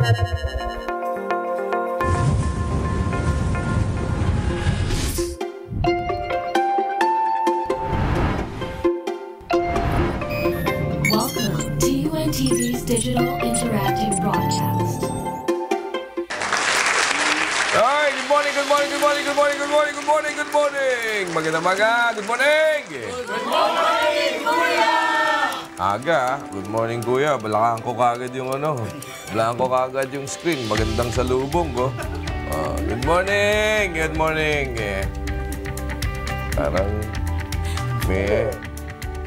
Welcome to UNTV's Digital Interactive Broadcast. Ay, good morning, good morning, good morning, good morning, good morning, good morning, good morning. Magandang maga, good morning. Good morning, Kuya. Aga, good morning, Kuya. Balakan ko kagad yung balakan ko kagad yung screen. Magandang salubong ko. Good morning, good morning. Parang may...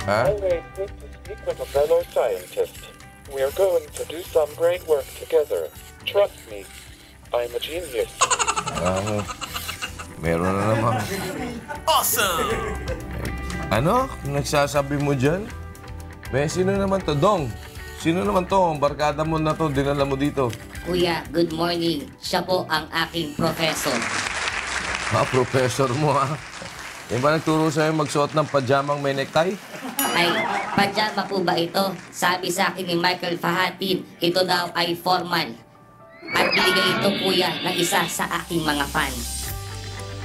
Ha? Always good to speak with a fellow scientist. We are going to do some great work together. Trust me, I'm a genius. Meron na naman. Awesome! Ano? Nagsasabi mo dyan? May sino naman to? Dong, sino naman to? Ang barkada mo na to, dinala mo dito. Kuya, good morning. Siya po ang aking professor. Professor mo Yung ba nagturo sa'yo magsuot ng pajamang may necktie? Ay, pajama po ba ito? Sabi sa akin ni Michael Fahatin, ito daw ay formal. At binigay ito, kuya, ng isa sa aking mga fans.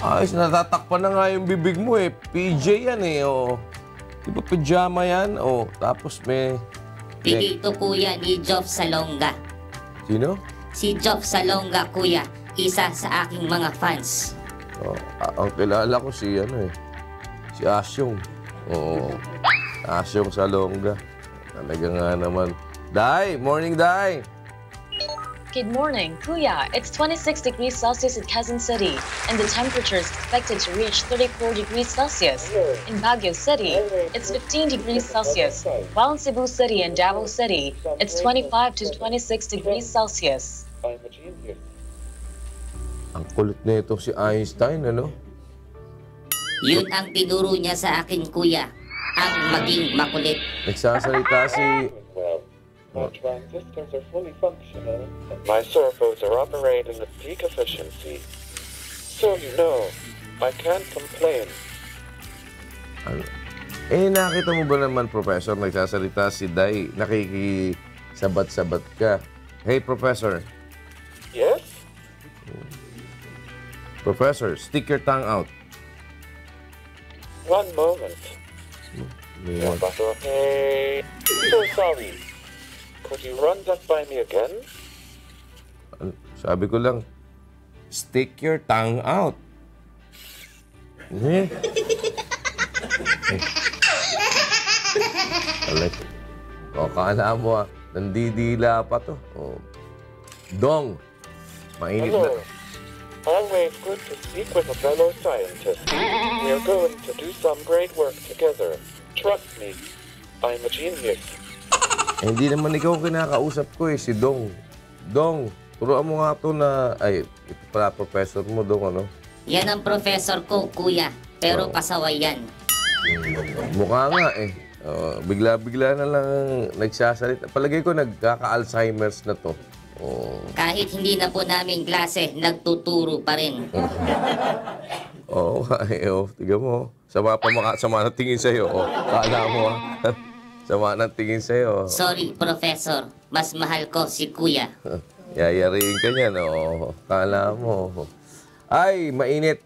Ayos, natatakpan na nga yung bibig mo PJ yan Di ba pajama yan? Tapos may... Bigay ito, kuya, ni Joff Salonga. Sino? Si Joff Salonga, kuya, isa sa aking mga fans. Ang kilala ko si si Asyong. Asyong Salonga. Talaga nga naman. Day! Morning, Day! Good morning, Kuya. It's 26 degrees Celsius in Quezon City, and the temperature is expected to reach 34 degrees Celsius. In Baguio City, it's 15 degrees Celsius, while in Cebu City and Davao City, it's 25 to 26 degrees Celsius. I'm a genius. Ang kulit na ito si Einstein, Yun ang tinuro niya sa akin, kuya. Ang maging makulit. Nagsasalita si... Well, my transistors are fully functional, and my servos are operating at peak efficiency. So you know, I can't complain. Nakita mo ba naman, Professor, nagsasalita si Day, nakikisabat-sabat ka. Hey, Professor. Yes? Professor, stick your tongue out. One moment. Yeah. Okay. So sorry. Could you run that by me again? Sabi ko lang, stick your tongue out. Kala mo nandidila pa to. Dong, mainit Hello. na. Always good to speak with a fellow scientist. We are going to do some great work together. Trust me, I'm a genius. Hindi naman ikaw kinakausap ko si Dong. Dong, turuan mo nga ito na... Ay, ito pala professor mo, Dong, Yan ang professor ko, kuya. Pero pasaway yan. Mukha nga bigla-bigla na lang nagsasalita. Palagay ko nagkaka-Alzheimer's na to. Kahit hindi na po namin klase, nagtuturo pa rin. Tiga mo. Sama na tingin sa'yo. Kala mo, sama na tingin sa'yo. Sorry, professor. Mas mahal ko si kuya. Yayariin ka niyan, Kala mo. Ay, mainit.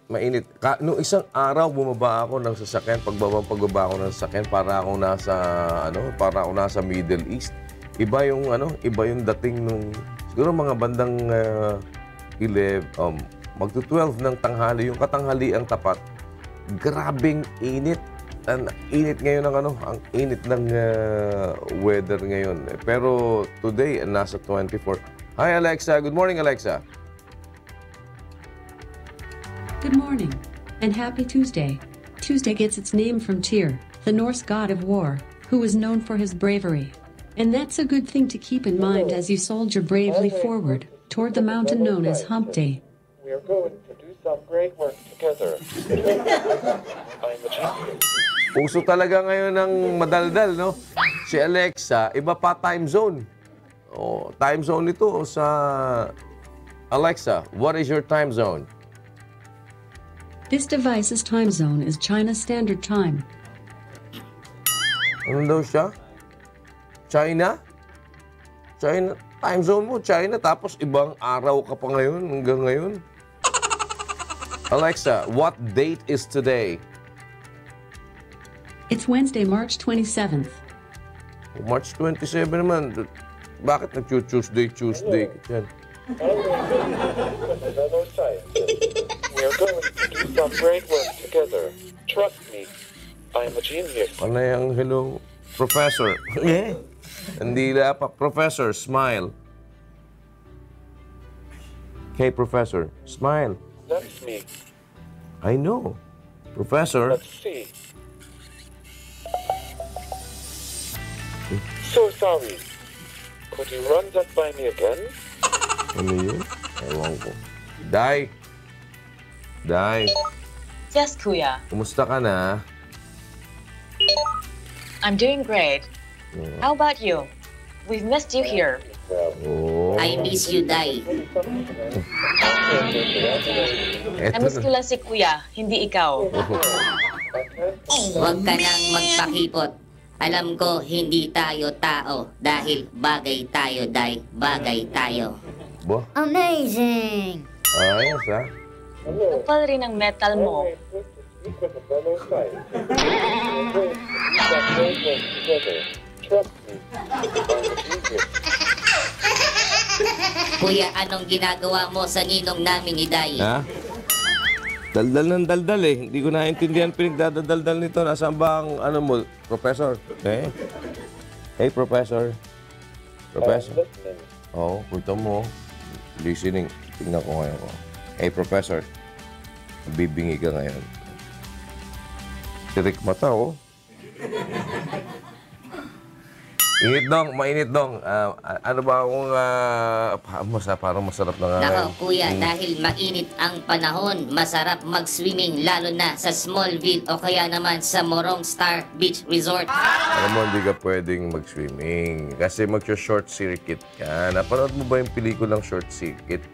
Noong isang araw, bumaba ako ng sasakyan. Pagbaba ako ng sasakyan, para ako nasa Middle East. Iba yung dating nung, siguro mga bandang 12 ng tanghali, yung katanghaliang tapat. Grabing init. Ang init ngayon ang init ng weather ngayon. Pero today, nasa 24. Hi, Alexa. Good morning, Alexa. Good morning, and happy Tuesday. Tuesday gets its name from Tyr, the Norse god of war, who was known for his bravery. And that's a good thing to keep in mind as you soldier bravely forward toward the mountain known as Hump Day. We are going to do some great work together. I'm a genius. Puso talaga ngayon ng madaldal, Si Alexa, iba pa time zone. Time zone ito sa... Alexa, what is your time zone? This device's time zone is China Standard Time. Ano daw siya? China? time zone mo, China, tapos ibang araw ka pa ngayon, hanggang ngayon. Alexa, what date is today? It's Wednesday, March 27th. March 27 naman. Bakit nag-Tuesday ka dyan? Fellow scientists, we are going to do some great work together. Trust me, I am a genius. Ano yung hello? Professor. Hindi na pa. Professor, smile. Okay, Professor, smile. That's me. I know. Professor. Let's see. So sorry. Could you run that by me again? Ano yun? Ewan ko. Day. Day. Yes, Kuya. Kumusta ka na? I'm doing great. How about you? We've missed you here. Oh. I miss you, Day. Eto Namiss ko na. lang si Kuya, hindi ikaw. Huwag ka nang magpakipot. Alam ko, hindi tayo tao dahil bagay tayo, Day. Bagay tayo. Ba? Amazing! Ayos, ha? Kapal rin ang metal mo. Speak with a fellow scientist. We are going to do some great work together. Trust me, I am a genius. Kuya, anong ginagawa mo sa ninong namin ni Day? Ha? Daldal ng daldal eh. Hindi ko naintindihan pinagdadaldal nito. Nasaan ba ang ano mo, Professor? Eh? Hey, Professor. Professor. Listening. Oo, punta mo. Listening. Tingnan ko ngayon ko. Hey, Professor. Bibingi ka ngayon. Tirik mata, oh. Init dong, mainit dong. Ano ba kung parang masarap na nga. Nako, Kuya, dahil mainit ang panahon, masarap mag-swimming lalo na sa Smallville o kaya naman sa Morong Star Beach Resort. Alam mo, hindi ka pwedeng mag-swimming kasi mag-short circuit ka. Napanood mo ba yung pelikulang Short Circuit?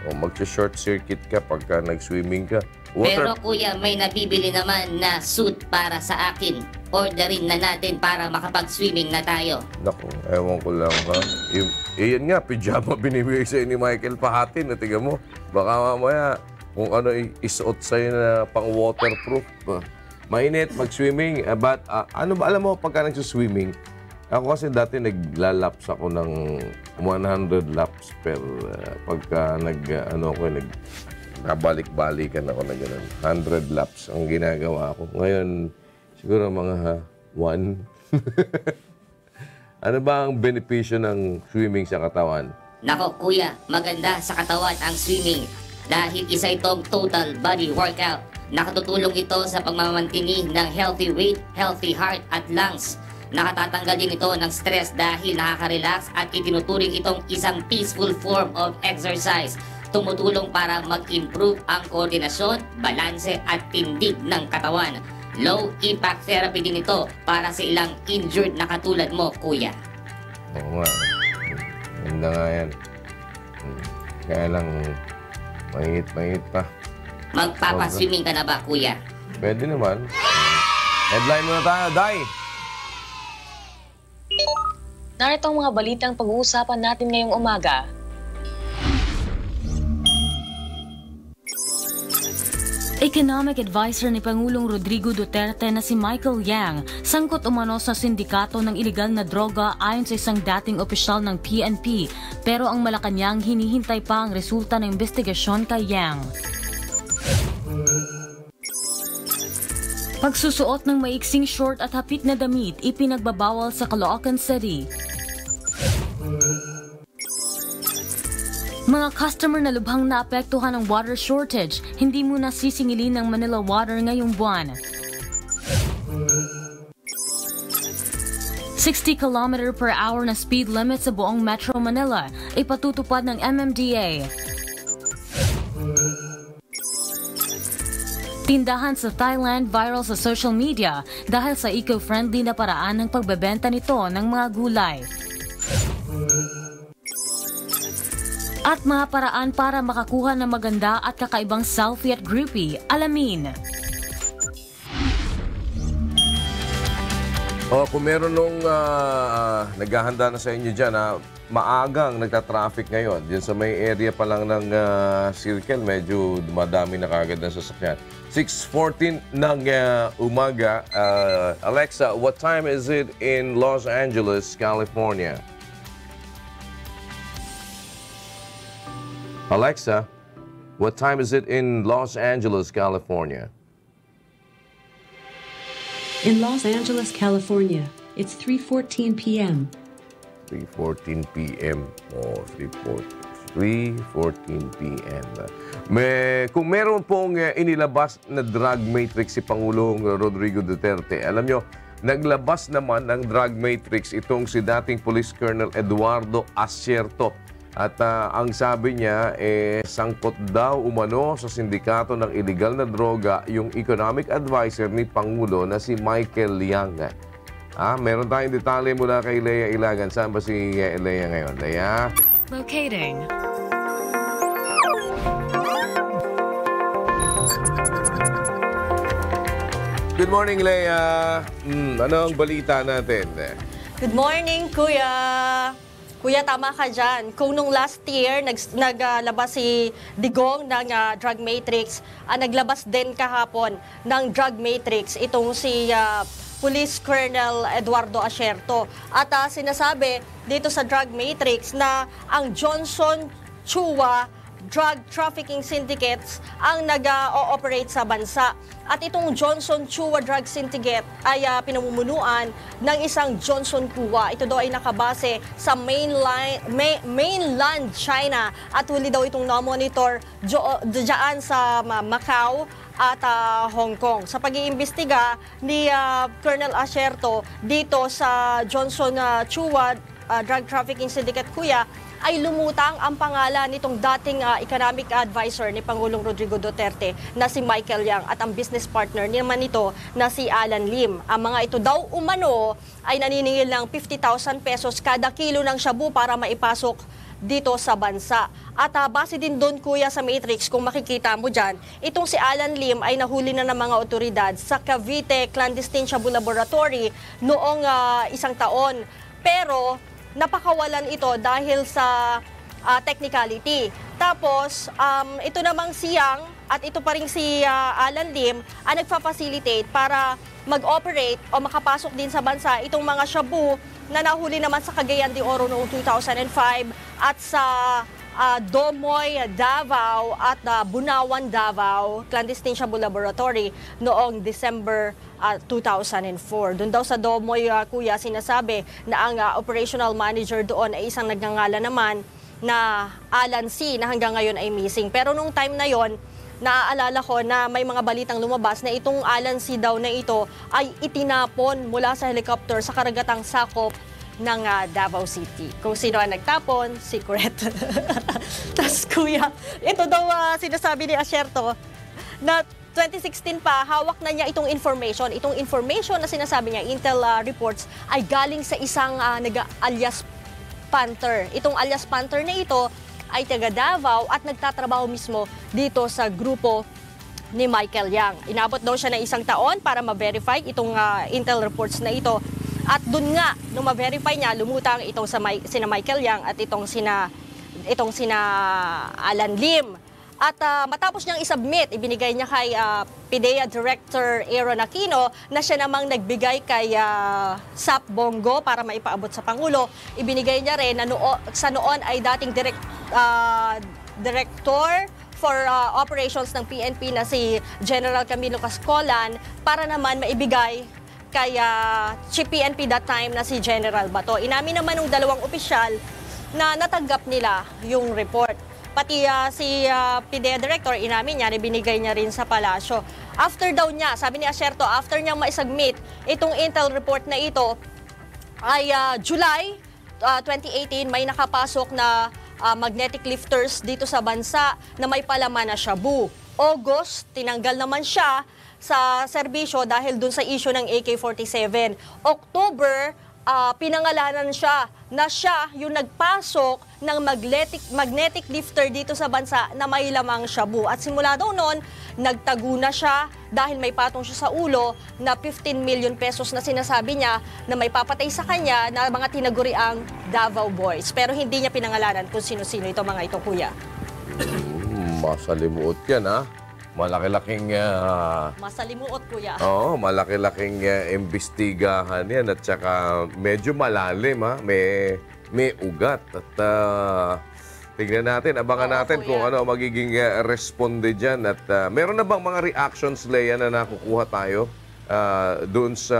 O mag-short circuit ka pagka nag-swimming ka. Pero Kuya, may nabibili naman na suit para sa akin. Orderin na natin para makapag-swimming na tayo. Naku, ewan ko lang ha. Yan nga, pijama binibigay sa'yo ni Michael Pahatin. Tiga mo, baka mamaya kung ano isuot sa'yo na pang waterproof. Mainit, mag-swimming. But ano ba, alam mo, pagka nag-swimming, ako kasi dati naglalaps ako ng 100 laps per pagka nabalik-balikan ako na gano'n. 100 laps ang ginagawa ko. Ngayon, siguro mga 1. Ano ba ang benepisyo ng swimming sa katawan? Nako, Kuya, maganda sa katawan ang swimming dahil isa itong total body workout. Nakatutulong ito sa pagmamantini ng healthy weight, healthy heart at lungs. Nakatatanggal din ito ng stress dahil nakaka-relax at itinuturing itong isang peaceful form of exercise. Tumutulong para mag-improve ang koordinasyon, balanse at tindig ng katawan. Low impact therapy din ito para sa ilang injured na katulad mo, Kuya. Oo nga. Ganda nga yan. Kaya lang, mainit pa. Magpapaswimming ka na ba, Kuya? Pwede naman. Headline muna tayo, Day! Narito ang mga balitang pag-uusapan natin ngayong umaga. Economic advisor ni Pangulong Rodrigo Duterte na si Michael Yang sangkot umano sa sindikato ng ilegal na droga ayon sa isang dating opisyal ng PNP, pero ang Malacanang hinihintay pa ang resulta ng investigasyon kay Yang. Pagsusuot ng maiksing short at hapit na damit ipinagbabawal sa Caloocan City. Mga customer na lubhang naapektuhan ng water shortage, hindi muna sisingilin ng Manila Water ngayong buwan. 60 km per hour na speed limit sa buong Metro Manila, ipatutupad ng MMDA. Tindahan sa Thailand viral sa social media dahil sa eco-friendly na paraan ng pagbebenta nito ng mga gulay. At mga paraan para makakuha ng maganda at kakaibang selfie at groupie, alamin. Kung meron nung naghahanda na sa inyo dyan, maagang nagta-traffic ngayon. Diyan sa may area pa lang ng circle, medyo dumadami na kagad ng sasakyan. 6:14 ng umaga. Alexa, what time is it in Los Angeles, California? Alexa, what time is it in Los Angeles, California? In Los Angeles, California, it's 3:14 p.m. 3:14 p.m. 3:14 p.m. Kung meron pong inilabas na drug matrix si Pangulong Rodrigo Duterte, alam nyo, naglabas naman ng drug matrix itong si dating Police Colonel Eduardo Asierto. At ang sabi niya, sangkot daw umano sa sindikato ng illegal na droga yung economic advisor ni Pangulo na si Michael Yang. Meron tayong detalye mula kay Lea Ilagan. Saan ba si Lea ngayon? Lea? Locating. Good morning, Lea. Ano ang balita natin? Good morning, Kuya. Kuya, tama ka dyan. Kung nung last year, naglabas si Digong ng drug matrix, naglabas din kahapon ng drug matrix itong si Police Colonel Eduardo Asierto. At sinasabi dito sa drug matrix na ang Johnson Chua drug trafficking syndicates ang nag-ooperate sa bansa. At itong Johnson Chua Drug Syndicate ay pinamumunuan ng isang Johnson Chua. Ito daw ay nakabase sa mainland China at huli daw itong na-monitor dyan sa Macau at Hong Kong. Sa pag-iimbestiga ni Colonel Asierto dito sa Johnson Chua Drug Trafficking Syndicate, Kuya, ay lumutang ang pangalan nitong dating economic advisor ni Pangulong Rodrigo Duterte na si Michael Yang at ang business partner naman nito na si Alan Lim. Ang mga ito daw umano ay naniningil ng 50,000 pesos kada kilo ng shabu para maipasok dito sa bansa. At base din doon, Kuya, sa Matrix, kung makikita mo dyan, itong si Alan Lim ay nahuli na ng mga otoridad sa Cavite Clandestine Shabu Laboratory noong isang taon. Pero napakawalan ito dahil sa technicality. Tapos, ito namang siyang at ito pa rin si Alan Lim ang nagfa-facilitate para mag-operate o makapasok din sa bansa itong mga shabu na nahuli naman sa Cagayan de Oro noong 2005 at sa Domoy, Davao at Bunawan, Davao, Clandestine Shabu Laboratory noong December 2004. Doon daw sa Domoy, Kuya, sinasabi na ang operational manager doon ay isang nagngangalan naman na Alan C. na hanggang ngayon ay missing. Pero nung time na yon, naaalala ko na may mga balitang lumabas na itong Alan C. daw na ito ay itinapon mula sa helicopter sa karagatang sakop ng Davao City. Kung sino ang nagtapon, secret. Tapos, Kuya, ito daw sinasabi ni Asierto na 2016 pa, hawak na niya itong information. Itong information na sinasabi niya, Intel reports, ay galing sa isang alias Panther. Itong alias Panther na ito ay taga Davao at nagtatrabaho mismo dito sa grupo ni Michael Yang. Inabot daw siya ng isang taon para ma-verify itong Intel reports na ito. At dun nga, nung ma-verify niya, lumutang itong sina Michael Yang at itong sina Alan Lim. At matapos niyang isubmit, ibinigay niya kay PIDEA Director Aaron Aquino na siya namang nagbigay kay Sap Bongo para maipaabot sa Pangulo. Ibinigay niya rin na sa noon ay dating Director for Operations ng PNP na si General Camilo Cascolan para naman maibigay kay Chief PNP that time na si General Bato. Inamin naman ng dalawang opisyal na natanggap nila yung report. Pati si PIDEA Director, inamin niya, binigay niya rin sa palasyo. After daw niya, sabi ni Asierto, after niyang maisubmit itong Intel report na ito, ay July 2018, may nakapasok na magnetic lifters dito sa bansa na may palaman na shabu. August, tinanggal naman siya sa serbisyo dahil dun sa issue ng AK-47. October, pinangalanan siya na siya yung nagpasok ng magnetic lifter dito sa bansa na may lamang shabu. At simula daw noon, nagtago na siya dahil may patong siya sa ulo na 15 million pesos na sinasabi niya na may papatay sa kanya na mga tinaguriang Davao Boys. Pero hindi niya pinangalanan kung sino-sino ito mga ito, kuya. Masalimuot yan, ha? Malaki-laking... Masalimuot, kuya. Oo, malaki-laking imbestigahan yan at saka medyo malalim, ha? May ugat at tingnan natin, abangan natin kung ano magiging responde dyan at meron na bang mga reactions, Leia, na nakukuha tayo doon sa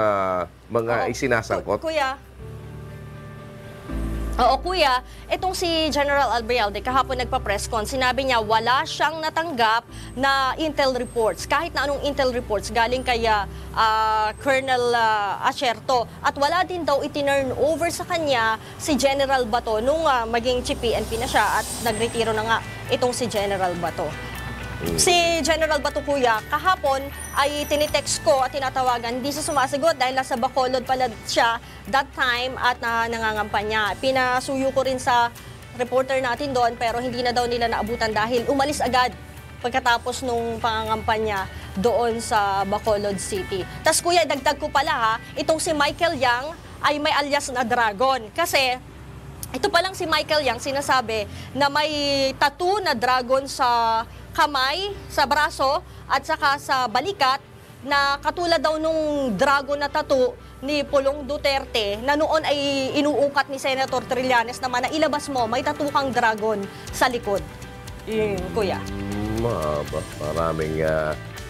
mga isinasangkot? Oo, kuya, itong si General Albayalde kahapon nagpa-press con, sinabi niya wala siyang natanggap na intel reports, kahit na anong intel reports galing kay Colonel Acerto. At wala din daw itinurn over sa kanya si General Bato nung maging chief PNP na siya at nagretiro na nga itong si General Bato. Si General Bato, kuya, kahapon ay tinitext ko at tinatawagan, hindi siya sumasagot dahil nasa Bacolod pala siya that time at nangangampanya. Pinasuyo ko rin sa reporter natin doon pero hindi na daw nila naabutan dahil umalis agad pagkatapos nung pangangampanya doon sa Bacolod City. Tas kuya, dagdag ko pala ha, itong si Michael Yang ay may alias na Dragon kasi ito palang si Michael Yang sinasabi na may tattoo na dragon sa kamay, sa braso, at saka sa balikat na katulad daw nung dragon na tattoo ni Pulong Duterte na noon ay inuukat ni Senator Trillanes naman na ilabas mo, may tattoo kang dragon sa likod. Kuya. Maraming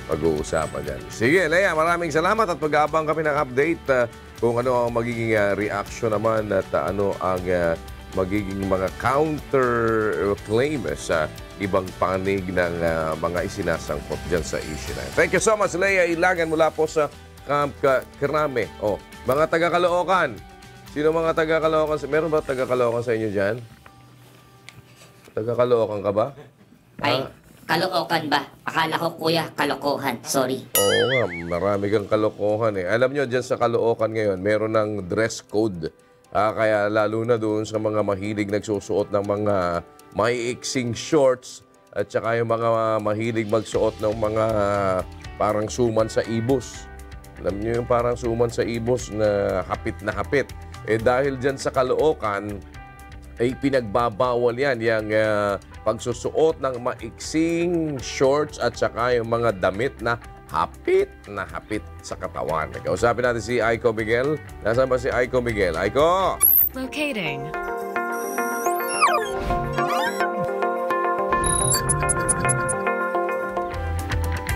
pag-uusapan dyan. Sige, Leia, maraming salamat at pag-aabang kami ng update kung ano ang magiging reaction naman at ano ang magiging mga counter-claim sa ibang panig ng mga isinasangkot dyan sa issue na. Thank you so much, Leia Ilagan mula po sa Camp Crame. Oh, mga taga-Caloocan. Sino mga taga-Caloocan? Meron ba taga-Caloocan sa inyo dyan? Taga-Caloocan ka ba? Ay, Caloocan ba? Akala ko, kuya, kalokohan. Sorry. Oo nga, marami kang kalokohan eh. Alam nyo, dyan sa Caloocan ngayon, meron ng dress code. Kaya lalo na doon sa mga mahilig nagsusuot ng mga maiiksing shorts at saka yung mga mahilig magsuot ng mga parang suman sa ibos. Alam niyo yung parang suman sa ibos na hapit. Eh dahil dyan sa Caloocan, ay pinagbabawal yan yung pagsusuot ng maiksing shorts at saka yung mga damit na hapit sa katawan. Kausapin natin si Aiko Miguel. Nasaan ba si Aiko Miguel? Aiko! Locating.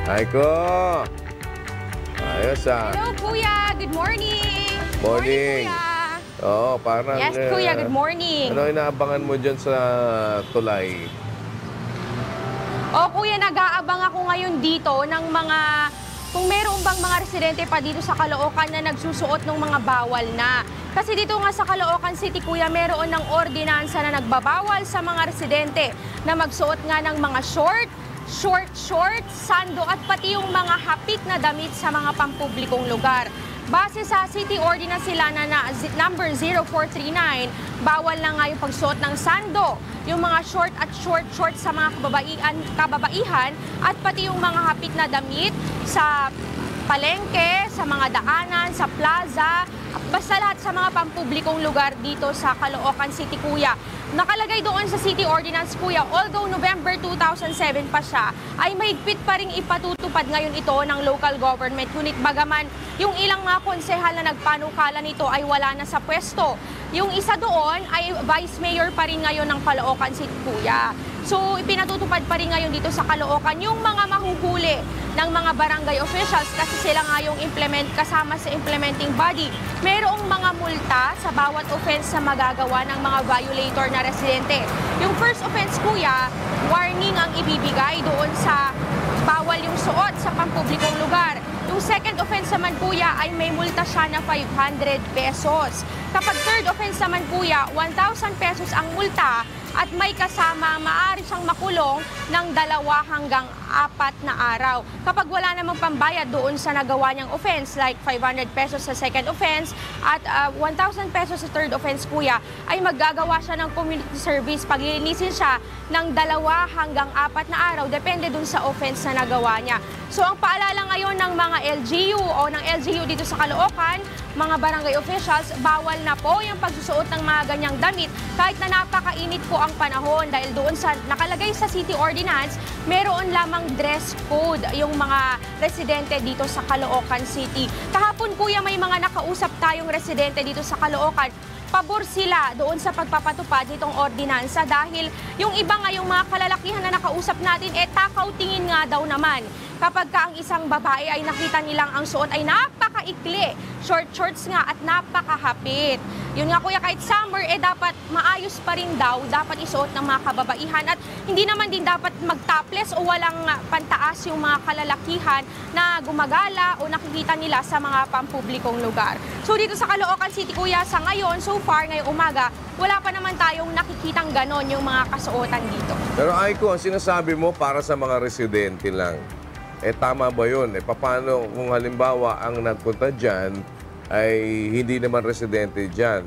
Aiko! Ayos Hello, kuya. Good morning. Morning. Kuya. Oo, parang... Yes, kuya. Good morning. Ano inaabangan mo dyan sa tulay? Kuya, nag-aabang ako ngayon dito ng mga... Kung meron bang mga residente pa dito sa Caloocan na nagsusuot ng mga bawal na. Kasi dito nga sa Caloocan City, kuya, meron ng ordinansa na nagbabawal sa mga residente na magsuot nga ng mga short, sando at pati yung mga hapit na damit sa mga pampublikong lugar. Base sa City Ordinance sila na number 0439, bawal na nga yung pagsuot ng sando, yung mga short sa mga kababaihan at pati yung mga hapit na damit sa palengke, sa mga daanan, sa plaza, basta lahat sa mga pampublikong lugar dito sa Caloocan City, kuya. Nakalagay doon sa City Ordinance, kuya, although November 2007 pa siya, ay mahigpit pa rin ipatutupad ngayon ito ng local government. Ngunit bagaman yung ilang mga konsehal na nagpanukala nito ay wala na sa pwesto. Yung isa doon ay vice mayor pa rin ngayon ng Caloocan City, kuya. So, ipinatutupad pa rin ngayon dito sa Caloocan yung mga mahuhuli ng mga barangay officials kasi sila nga yung kasama sa implementing body. Merong mga multa sa bawat offense na magagawa ng mga violator na residente. Yung first offense, kuya, warning ang ibibigay doon sa bawal yung suot sa pampublikong lugar. Yung second offense naman, kuya, ay may multa siya na 500 pesos. Kapag third offense naman, kuya, 1,000 pesos ang multa at may kasama maaari siyang makulong ng 2 hanggang 4 na araw. Kapag wala namang pambayad doon sa nagawa niyang offense, like 500 pesos sa second offense at 1,000 pesos sa third offense, kuya, ay maggagawa siya ng community service. Paglilinisin siya ng 2 hanggang 4 na araw, depende dun sa offense na nagawa niya. So ang paalala ngayon ng mga LGU o ng LGU dito sa Caloocan, mga barangay officials, bawal na po yung pagsusuot ng mga ganyang damit kahit na napakainit po ang panahon dahil doon sa nakalagay sa city ordinance, meron lamang dress code yung mga residente dito sa Caloocan City. Kahapon kuya, may mga nakausap tayong residente dito sa Caloocan. Pabor sila doon sa pagpapatupad nitong ordinansa dahil yung iba nga, yung mga kalalakihan na nakausap natin, takaw tingin nga daw naman. Kapag ka ang isang babae ay nakita nilang ang suot ay napakaikli, short shorts nga at napakahapit. Yun nga kuya, kahit summer, dapat maayos pa rin daw, dapat isuot ng mga kababaihan at hindi naman din dapat mag-topless o walang pantaas yung mga kalalakihan na gumagala o nakikita nila sa mga pampublikong lugar. So dito sa Caloocan City kuya, sa ngayon, so far ngayong umaga, wala pa naman tayong nakikitang ganon yung mga kasuotan dito. Pero Aiko, ang sinasabi mo para sa mga residente lang. Tama ba yun? Paano kung halimbawa ang nagpunta dyan ay hindi naman residente dyan?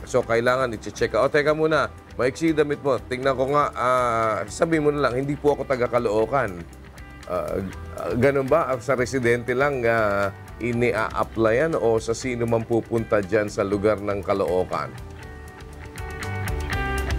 So, kailangan i-check out. Teka muna, maiksi damit mo. Tingnan ko nga, sabi mo na lang, hindi po ako taga-Caloocan. Ganun ba? Sa residente lang ini-a-applyan o sa sino man pupunta dyan sa lugar ng Caloocan?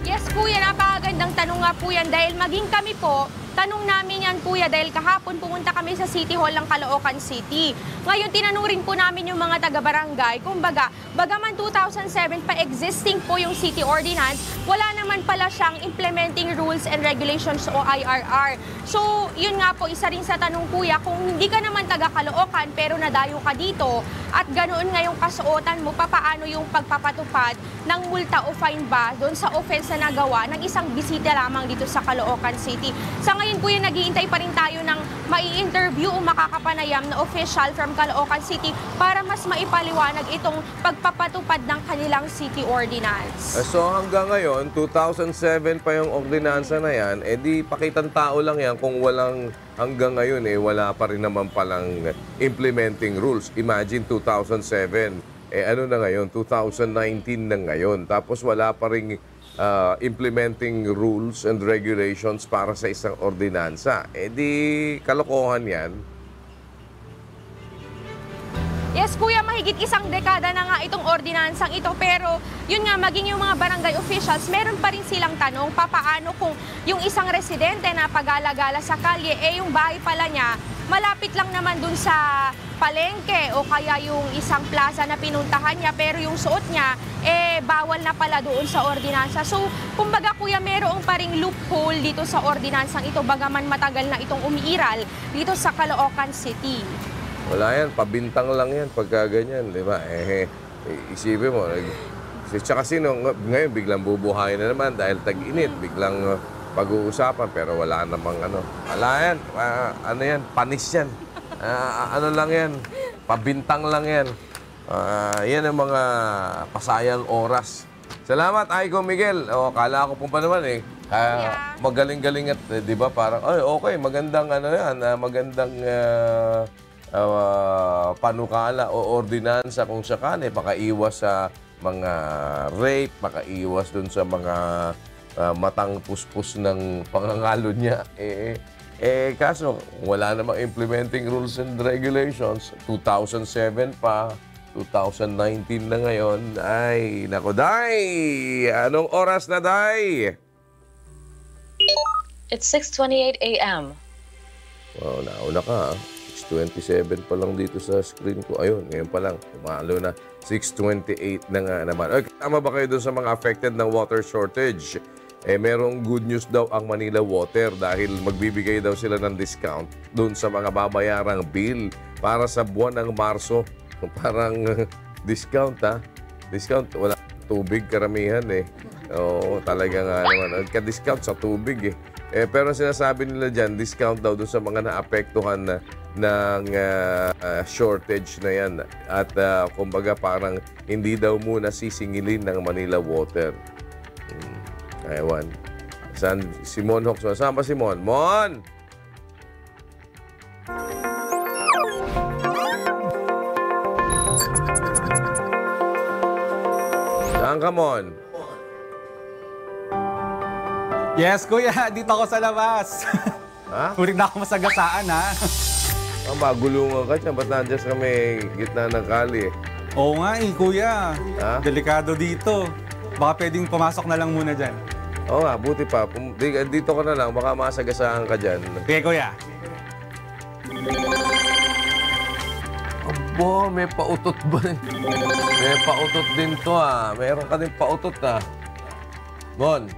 Yes, kuya, napakagandang tanong nga po yan dahil maging kami po, tanong namin yan kuya dahil kahapon pumunta kami sa City Hall ng Caloocan City. Ngayon tinanong rin po namin yung mga taga-barangay. Kumbaga, bagaman 2007 pa existing po yung city ordinance, wala naman pala siyang implementing rules and regulations o IRR. So, yun nga po, isa rin sa tanong kuya, kung hindi ka naman taga-Caloocan pero nadayo ka dito at ganoon nga yung kasuotan mo, papaano yung pagpapatupad ng multa o fine ba doon sa offense na nagawa ng isang bisita lamang dito sa Caloocan City. Sa ngayon kuya, naghihintay pa rin tayo ng mai-interview o makakapanayam na official from Caloocan City para mas maipaliwanag itong pagpapatupad ng kanilang city ordinance. So hanggang ngayon, 2007 pa yung ordinansa na yan, di pakitang tao lang yan kung walang hanggang ngayon wala pa rin naman palang implementing rules. Imagine 2007, ano na ngayon, 2019 na ngayon, tapos wala pa rin implementing rules and regulations para sa isang ordinansa. Di kalokohan yan. Yes, kuya, mahigit isang dekada na nga itong ordinansang ito. Pero yun nga, maging yung mga barangay officials, meron pa rin silang tanong, papaano kung yung isang residente na pagala-gala sa kalye, yung bahay pala niya, malapit lang naman dun sa palengke o kaya yung isang plaza na pinuntahan niya, pero yung suot niya, bawal na pala doon sa ordinansa. So, kumbaga kuya, meron pa ring loophole dito sa ordinansang ito, bagaman matagal na itong umiiral dito sa Caloocan City. Wala yan, pabintang lang yan pagka ganyan, di ba? Isipin mo, tsaka sino, ngayon biglang bubuhayin na naman dahil tag-init, biglang pag-uusapan, pero wala namang ano. Wala yan, ano yan, panis yan. Ano lang yan, pabintang lang yan. Yan ang mga pasayang oras. Salamat, Aiko Miguel. Kala ko po pa naman magaling-galing at, di ba, parang, okay, magandang ano yan, magandang panukala o ordinansa kung sakali, makaiwas sa mga rape, makaiwas dun sa mga matang puspos ng pangangalo niya. Kaso, wala namang implementing rules and regulations. 2007 pa, 2019 na ngayon. Ay, naku, Day! Anong oras na, Day? It's 6:28 a.m. Wow, nauna ka, 6:27 pa lang dito sa screen ko. Ayun, ngayon pa lang, umalo na. 6:28 na nga naman. Tama ba kayo doon sa mga affected ng water shortage? Merong good news daw ang Manila Water dahil magbibigay daw sila ng discount doon sa mga babayarang bill para sa buwan ng Marso. Parang discount, ha? Discount, wala tubig karamihan, Oo, talaga nga naman. Ka-discount sa tubig, pero sinasabi nila dyan, discount daw doon sa mga naapektuhan ng shortage na yan. At kumbaga parang hindi daw muna sisingilin ng Manila Water. Ewan. Saan? Si Mon Hox. Saan ba si Mon? Mon! Saan ka, Mon? Yes, kuya. Dito ako sa labas. Ha? Huling na ako masagasaan, ha? Magulungan ka dyan. Ba't nandiyan sa may gitna ng kali? Oo nga kuya. Ha? Delikado dito. Baka pwedeng pumasok na lang muna dyan. Oo nga, buti pa. Dito ka na lang, baka masagasaan ka dyan. Okay, kuya. Abo, may pautot ba? May pautot din to, ah. Meron ka din pautot, ah. Mon.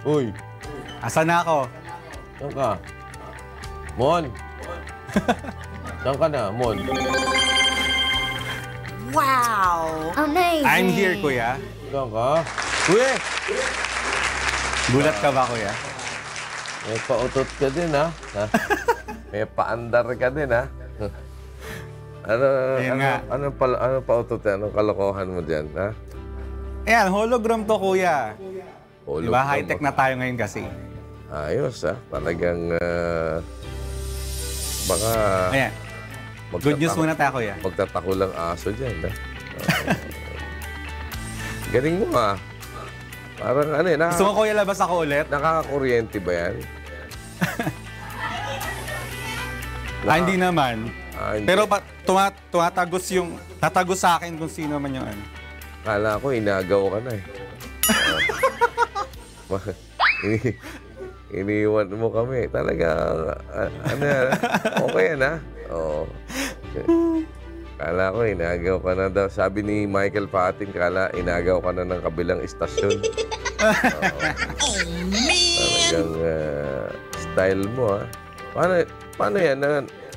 Uy. Asan na ako? Saan ka? Mon. Saan ka na, Mon? Wow! Amazing! I'm here, kuya. Saan ka? Uy! Gulat ka ba, kuya? May pautot ka din, ha? May paandar ka din, ha? Ano pautot yan? Anong kalokohan mo dyan, ha? Ayan, hologram to, kuya. Hologram. Diba, high-tech na tayo ngayon kasi. Ayos, ha? Talagang, baka... Ayan. Good news muna tayo, kuya. Magtatako lang aso dyan, ha? Galing mo, ha? Parang ano eh, gusto mo, kuya, labas ako ulit? Nakakakuryente ba yan? Hindi naman. Hindi. Pero tumatagos yung, tatagos sa akin kung sino man yung ano. Kala ko, inagaw ka na eh. Iniwan mo kami. Talaga, okay yan, ha? Oo. Kala ko, inagaw ka na daw. Sabi ni Michael Patin, kala inagaw ka na ng kabilang istasyon. Oh, man! Talagang style mo, ha? Paano yan?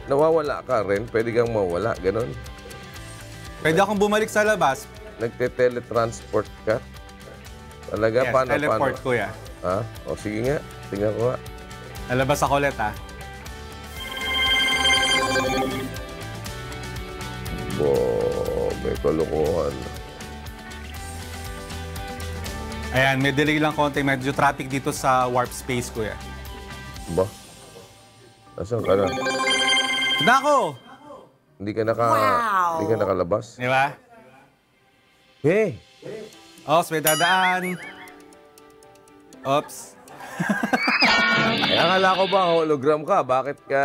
Nawawala ka rin? Pwede kang mawala, ganon? Pwede akong bumalik sa labas. Nagte-teletransport ka? Talaga? Yes, Paano? teleport, kuya. Ha? O sige nga. Tingnan ko nga. Lalabas ako ulit, ha? May kalokohan. Ayan, may delay lang konti. Medyo traffic dito sa warp space, kuya. Ba? Nasaan ka na? Ito na ako! Hindi ka nakalabas? Di ba? Hey! Ops, may dadaan. Ops. Kaya akala ko ba hologram ka? Bakit ka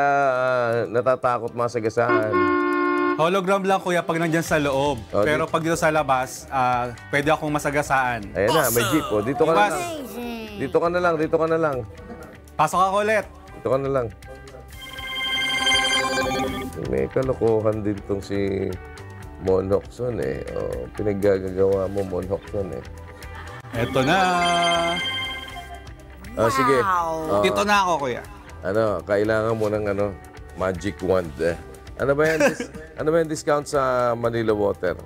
natatakot masagasaan? Hologram lang, kuya, pag nandyan sa loob. Okay. Pero pag dito sa labas, pwede akong masagasaan. Ayan na, may jeep. O, dito ka na lang. Dito ka na lang, dito ka na lang. Pasok ako ulit. Dito ka na lang. May kalokohan din tong si Mon Hokson eh. O, pinaggagawa mo, Mon Hokson eh. Eto na. Sige. Dito na ako, kuya. Kailangan mo ng magic wand eh. Ano ba yan discount sa Manila Water?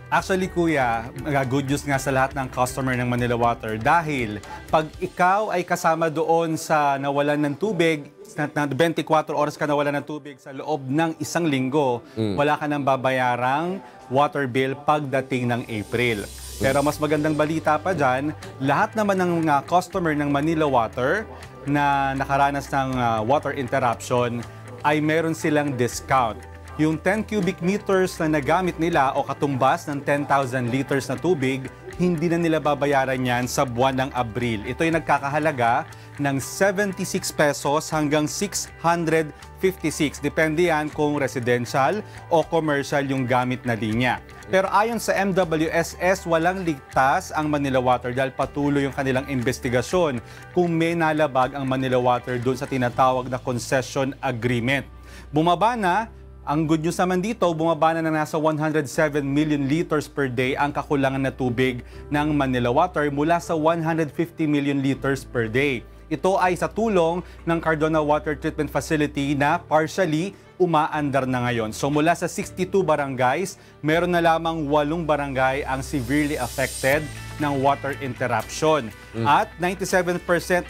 Actually, kuya, good news nga sa lahat ng customer ng Manila Water dahil pag ikaw ay kasama doon sa nawalan ng tubig, na 24 oras ka nawalan ng tubig sa loob ng isang linggo, wala ka nang babayarang water bill pagdating ng April. Pero mas magandang balita pa dyan, lahat naman ng customer ng Manila Water na nakaranas ng water interruption ay meron silang discount. Yung 10 cubic meters na nagamit nila o katumbas ng 10,000 liters na tubig, hindi na nila babayaran yan sa buwan ng Abril. Ito ay nagkakahalaga ng 76 pesos hanggang 656. Depende yan kung residential o commercial yung gamit na linya. Pero ayon sa MWSS, walang ligtas ang Manila Water dahil patuloy yung kanilang investigasyon kung may nalabag ang Manila Water doon sa tinatawag na concession agreement. Bumaba na. Ang good news naman dito, bumaba na nasa 107 million liters per day ang kakulangan na tubig ng Manila Water mula sa 150 million liters per day. Ito ay sa tulong ng Cardona Water Treatment Facility na partially umaandar na ngayon. So mula sa 62 barangays, meron na lamang 8 barangay ang severely affected ng water interruption. At 97%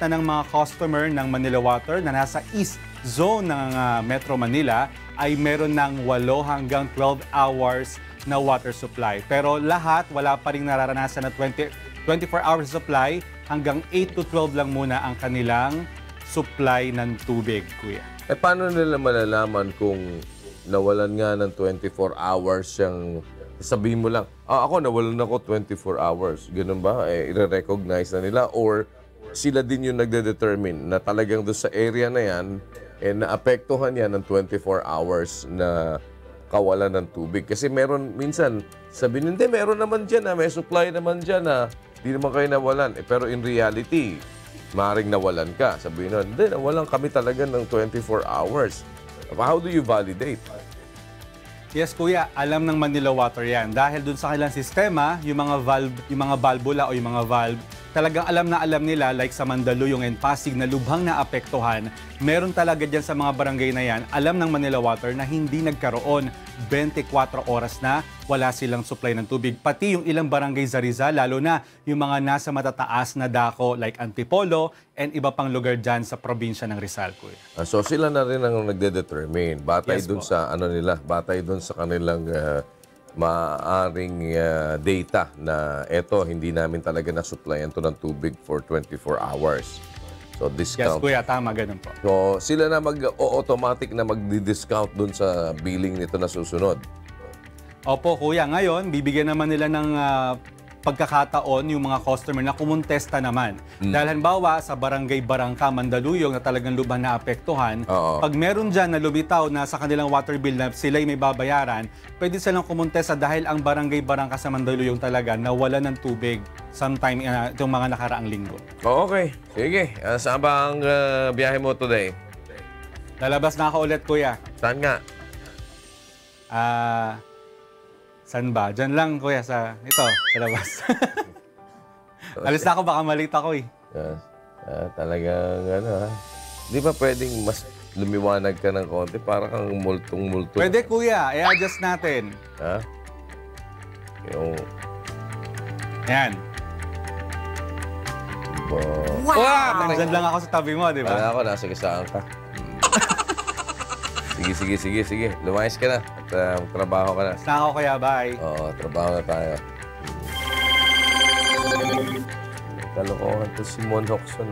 na ng mga customer ng Manila Water na nasa east zone ng Metro Manila ay meron ng 8 hanggang 12 hours na water supply. Pero lahat wala pa rin nararanasan na 24 hours supply, hanggang 8 to 12 lang muna ang kanilang supply ng tubig, kuya. Paano nila malalaman kung nawalan nga ng 24 hours yung Sabihin mo lang, ako nawalan ako 24 hours. Ganun ba? I-recognize na nila? Or sila din yung nagde-determine na talagang doon sa area na yan, naapektuhan yan ng 24 hours na kawalan ng tubig. Kasi meron, minsan, sabihin, hindi, meron naman dyan may supply naman dyan hindi naman kayo nawalan. Pero in reality, maaaring nawalan ka. Sabihin nun, hindi, nawalan kami talaga ng 24 hours. How do you validate? Yes, kuya, alam ng Manila Water yan. Dahil dun sa kanilang sistema, yung mga valvula o yung mga valve, talagang alam nila, like sa Mandaluyong and Pasig na lubhang naapektuhan, meron talaga dyan sa mga barangay na yan, alam ng Manila Water na hindi nagkaroon 24 oras na wala silang supply ng tubig. Pati yung ilang barangay sa Rizal, lalo na yung mga nasa matataas na dako like Antipolo and iba pang lugar dyan sa probinsya ng Rizal, kuya. So sila na rin ang nagde-determine. Batay Yes, dun po. sa batay dun sa kanilang maaring data na eto, hindi namin talaga na-supplyan to ng tubig for 24 hours. So, Yes, discount. kuya, tama, ganun po. So, sila na automatic na magdi-discount dun sa billing nito na susunod. Opo, kuya. Ngayon, bibigyan naman nila ng pagkakataon yung mga customer na kumontesta naman. Dahil halimbawa, sa barangay Barangka, Mandaluyong na talagang lubhang naapektuhan, pag meron dyan na lumitaw na sa kanilang water bill na sila'y may babayaran, pwede silang kumontesta dahil ang barangay Barangka sa Mandaluyong talaga nawala ng tubig sometime itong mga nakaraang linggo. Okay. Sige. Saan ba ang biyahe mo today? Lalabas na ako ulit, kuya. Saan nga? Saan ba? Diyan lang, kuya, sa labas. Alis na ako, baka malate ako eh. Talagang Di ba pwedeng mas lumiwanag ka ng konti para kang multong-multo? Pwede, kuya. I-adjust natin. Ha? Yan. Wow! Nandyan lang ako sa tabi mo, di ba? Wala ako, nasa kisaan ka. Sige. Lumayas ka na. At trabaho ka na. Basta ako, kaya bye. Oo, trabaho na tayo. Kalokohan to si Mon Hokson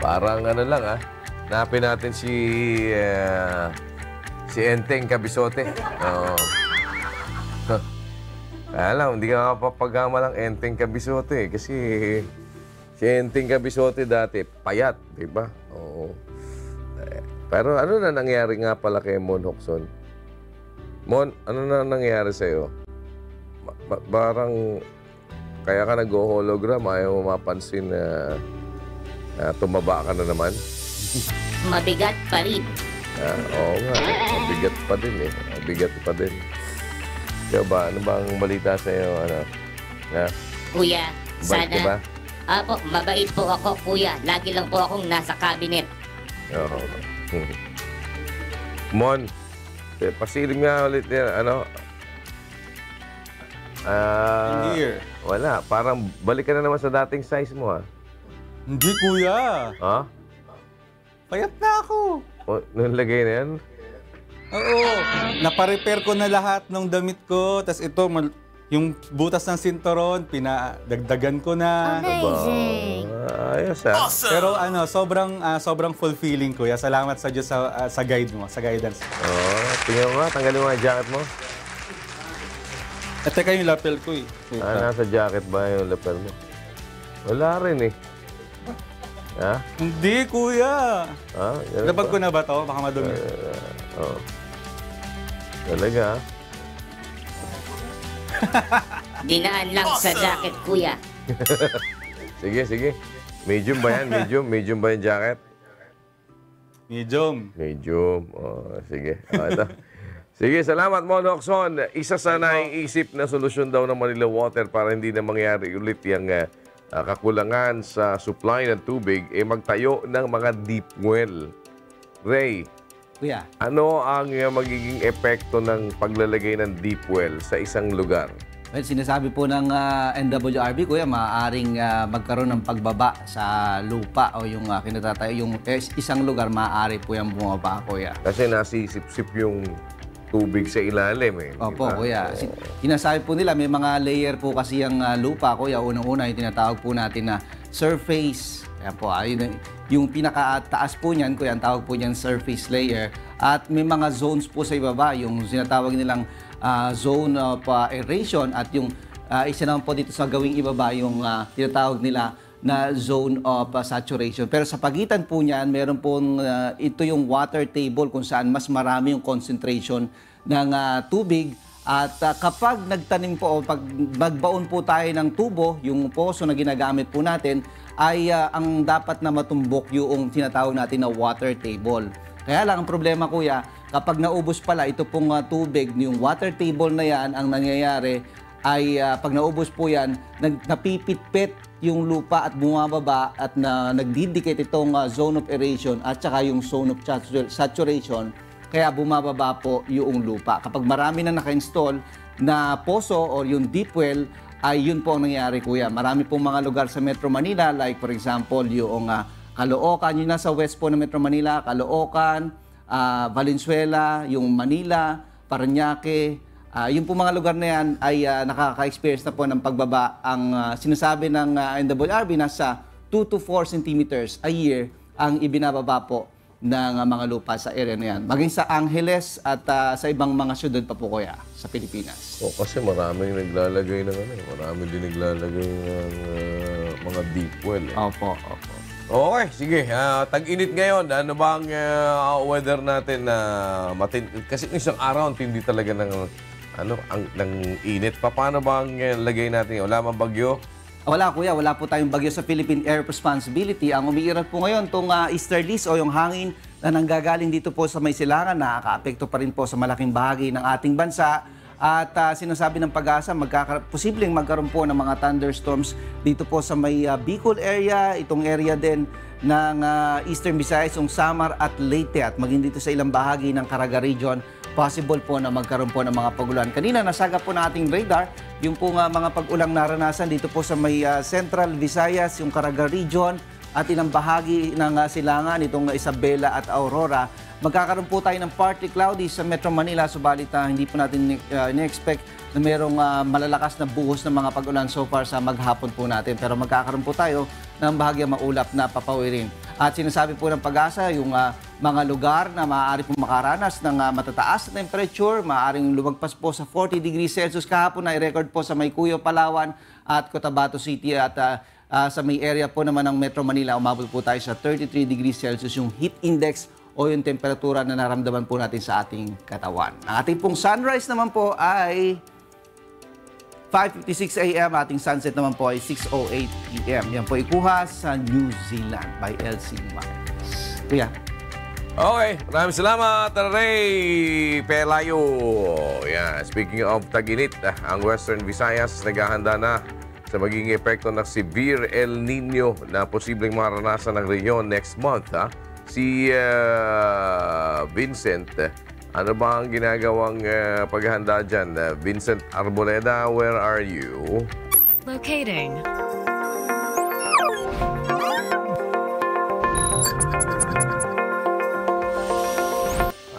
Parang lang Hanapin natin si Enteng Cabisote. Kaya lang, hindi ka mapapagama lang Enteng Cabisote kasi si Enteng Cabisote dati, payat, di ba? Oo. Pero ano na nangyari nga pala kay Mon Hokson? Mon, ano na nangyari sa'yo? Parang kaya ka nag-hologram, ayaw mo mapansin na tumaba ka na naman? Mabigat pa rin. Oo nga, mabigat pa din Mabigat pa din. Kaya ba, ano bang balita sa'yo? Kuya, Bait ka ba? Apo, mabait po ako, kuya. Lagi lang po akong nasa cabinet. Oo. Mon, pasilim nga ulit yan, Here. Wala, parang balik ka na naman sa dating size mo, Hindi, kuya. Ha? Payat na ako. Nalagay na yan? Oo. Naparepair ko na lahat ng damit ko. Tapos ito, yung butas ng sinturon, pinadagdagan ko na. Amazing! Ayos, Awesome! Pero sobrang fulfilling, kuya. Salamat sa Diyos sa guide mo, sa guidance. Tingnan mo nga, tanggalin mo ang jacket mo. Teka yung lapel ko eh. Nasa jacket ba yung lapel mo? Wala rin Ha? Hindi, kuya. Labag ko na ba to? Baka madumi. Talaga, Dinaan lang sa jacket, kuya. Sige. Medium ba yan? Medium ba yung jacket? Medium. Sige. Ito. Sige, salamat Mon Hokson. Isa sa naiisip na solusyon daw ng Manila Water para hindi na mangyari ulit yung kakulangan sa supply ng tubig, magtayo ng mga deep well. Ray, Kuya. Ano ang magiging epekto ng paglalagay ng deep well sa isang lugar? Well, sinasabi po ng NWRB, Kuya, maaaring magkaroon ng pagbaba sa lupa o yung kinatatayo. Yung isang lugar, maaari po yung bumaba, Kuya. Kasi nasisip-sip yung tubig sa ilalim Opo, Kuya. Sinasabi po nila, may mga layer po kasi yung lupa, Kuya. Unang-una, yung tinatawag po natin na surface Ayan po, yung pinakataas po niyan, kuya, ang tawag po niyan surface layer. At may mga zones po sa ibaba, yung sinatawag nilang zone of aeration at yung isa naman po dito sa gawing ibaba, yung tinatawag nila na zone of saturation. Pero sa pagitan po niyan, meron pong ito yung water table kung saan mas marami yung concentration ng tubig. At kapag nagtanim po o pag magbaon po tayo ng tubo, yung poso na ginagamit po natin, ay ang dapat na matumbok yung tinatawag natin na water table. Kaya lang ang problema, kuya, kapag naubos pala ito pong tubig, yung water table na yan, ang nangyayari ay pag naubos po yan, napipitpit yung lupa at bumababa at nagdidikit itong zone of aeration at saka yung zone of saturation. Kaya bumababa po yung lupa. Kapag marami na naka-install na poso o yung deep well, ay yun po ang nangyayari, kuya. Marami pong mga lugar sa Metro Manila, like for example, yung Caloocan, yung nasa west po ng Metro Manila, Caloocan, Valenzuela, yung Manila, Parañaque, yung po mga lugar na yan ay nakaka-experience na po ng pagbaba. Ang sinasabi ng NWRB, nasa 2 to 4 centimeters a year ang ibinababa po ng mga lupa sa area na yan. Maging sa Angeles at sa ibang mga syudad pa po, kuya, sa Pilipinas. Kasi maraming naglalagay ng marami din naglalagay ng mga deep well. Opo. Okay, sige. Tag-init ngayon. Ano bang weather natin na kasi isang araw tindi talaga ng ng init. Paano bang lagay natin? Wala bang bagyo? Wala, kuya. Wala po tayong bagyo sa Philippine Air Responsibility. Ang umiiral po ngayon, itong easterlies o yung hangin na nanggagaling dito po sa may silangan, nakaka-apekto pa rin po sa malaking bahagi ng ating bansa. At sinasabi ng pag-asa, posibleng magkaroon po ng mga thunderstorms dito po sa may Bicol area, itong area din ng Eastern Visayas, yung Samar at Leyte, at maging dito sa ilang bahagi ng Caraga Region, possible po na magkaroon po ng mga pag-ulan. Kanina, nasagap po na ating radar yung po mga pag-ulang naranasan dito po sa may Central Visayas, yung Caraga Region, at ilang bahagi ng silangan, itong Isabela at Aurora. Magkakaroon po tayo ng partly cloudy sa Metro Manila, subalit hindi po natin ni-expect na mayroong malalakas na buhos ng mga pag-ulan so far sa maghapon po natin. Pero magkakaroon po tayo ng bahagyang maulap na papawirin. At sinasabi po ng pag-asa, yung mga lugar na maaari po makaranas ng matataas na temperature, maaaring lumagpas po sa 40 degrees Celsius. Kahapon na i-record po sa Maycuyo, Palawan at Cotabato City, at sa may area po naman ng Metro Manila, umabot po tayo sa 33 degrees Celsius yung heat index o yung temperatura na naramdaman po natin sa ating katawan. Ang ating pong sunrise naman po ay 5:56 a.m. Ating sunset naman po ay 6:08 p.m. Yan po ikuha sa New Zealand by LC Marcos. Kuya. Okay, maraming salamat, Ray Pelayo. Yeah, speaking of tag-init, ang Western Visayas naghahanda na sa magiging epekto ng severe El Nino na posibleng maranasan ng rehiyon next month. Si Vincent, ano ba ang ginagawang paghahanda dyan? Vincent Arboleda, where are you? Locating.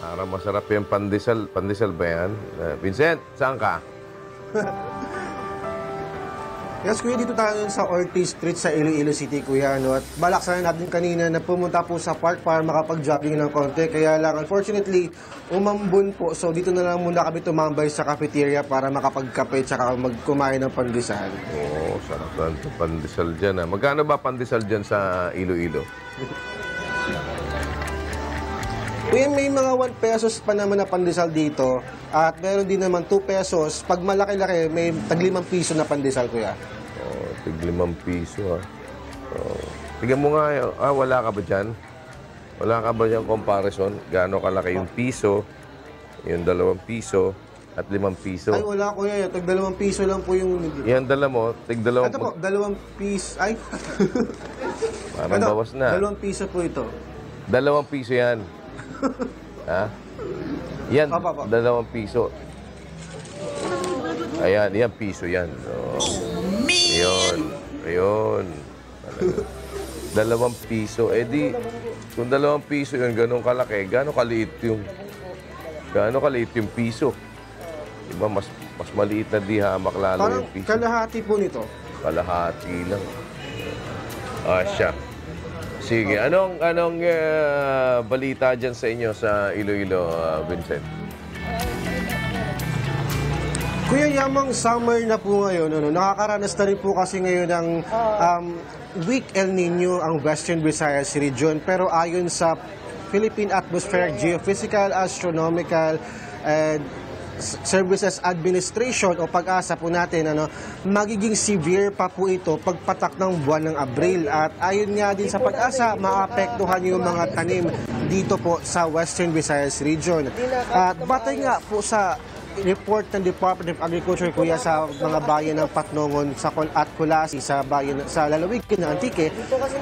Para masarap yung pandesal. Pandesal ba yan? Vincent, saan ka? Yes, kuya, dito tayo sa Ortiz Street sa Iloilo City, kuya. At balak sana natin kanina na pumunta po sa park para makapag-jogging ng konti. Kaya lang, unfortunately, umambon po. So, dito na lang muna kami tumambay sa cafeteria para makapagkape at magkumain ng pandesal. Oo, sarap lang ito pandesal dyan. Magkano ba pandesal dyan sa Iloilo? Kuya, may mga 1 pesos pa naman na pandesal dito. At meron din naman 2 pesos. Pag malaki-laki, may tag-5 piso na pandesal, kuya. Oh, tag-5 piso, Oh. Tignan mo nga, wala ka ba dyan? Wala ka ba dyan comparison? Gaano kalaki yung piso, yung 2 piso, at 5 piso? Ay, wala, kuya. Tag-2 piso lang po yung... Yan, dala mo. Tig-2... Ito po, 2 piso. Ay! Parang bawas na. 2 piso po ito. 2 piso yan. Ha? Yan, 2 piso. Ayan, yan, piso yan. Oh. Ayun. 2 piso. Eh di, kung 2 piso yun, ganun kalaki, gano'ng kaliit yung piso? Diba, mas maliit na di hamak lalo yung piso. Kalahati po nito. Kalahati lang. Siya. Sige. Anong balita dyan sa inyo sa Iloilo, Vincent? Kuya Yamang, summer na po ngayon. Nakakaranas na rin po kasi ngayon ng weak El Nino ang Western Visayas region. Pero ayon sa Philippine Atmospheric Geophysical, Astronomical, and Services Administration o PAG-ASA po natin, magiging severe pa po ito pagpatak ng buwan ng Abril. At ayon nga din sa PAG-ASA, maapektuhan yung mga tanim dito po sa Western Visayas region. At batay nga po sa report ng Department of Agriculture, kuya, sa mga bayan ng Patnongon at Kulasi sa bayan sa lalawigan ng Antique,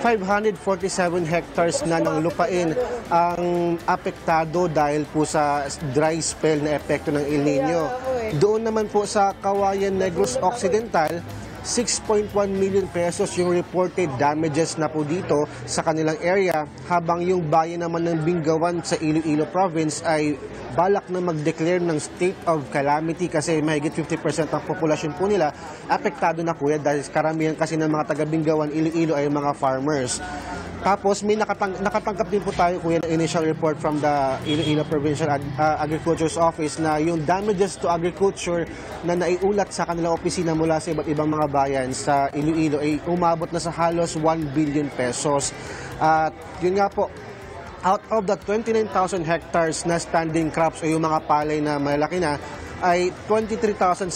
547 hectares na ng lupain ang apektado dahil po sa dry spell na epekto ng El Nino. Doon naman po sa Kawayan Negros Occidental, 6.1 million pesos yung reported damages na po dito sa kanilang area, habang yung bayan naman ng Bingawan sa Iloilo Province ay balak na mag-declare ng state of calamity kasi mahigit 50% ng populasyon po nila apektado na, kuya, dahil karamihan kasi ng mga taga-Bingawan, Iloilo ay mga farmers. Tapos may nakatanggap din po tayo, kuya, ng initial report from the Iloilo Provincial Agriculture's Office na yung damages to agriculture na naiulat sa kanilang opisina mula sa iba't ibang mga bayan sa Iloilo ay umabot na sa halos 1 billion pesos. At yun nga po, out of the 29,000 hectares na standing crops o yung mga palay na malaki na, ay 23,700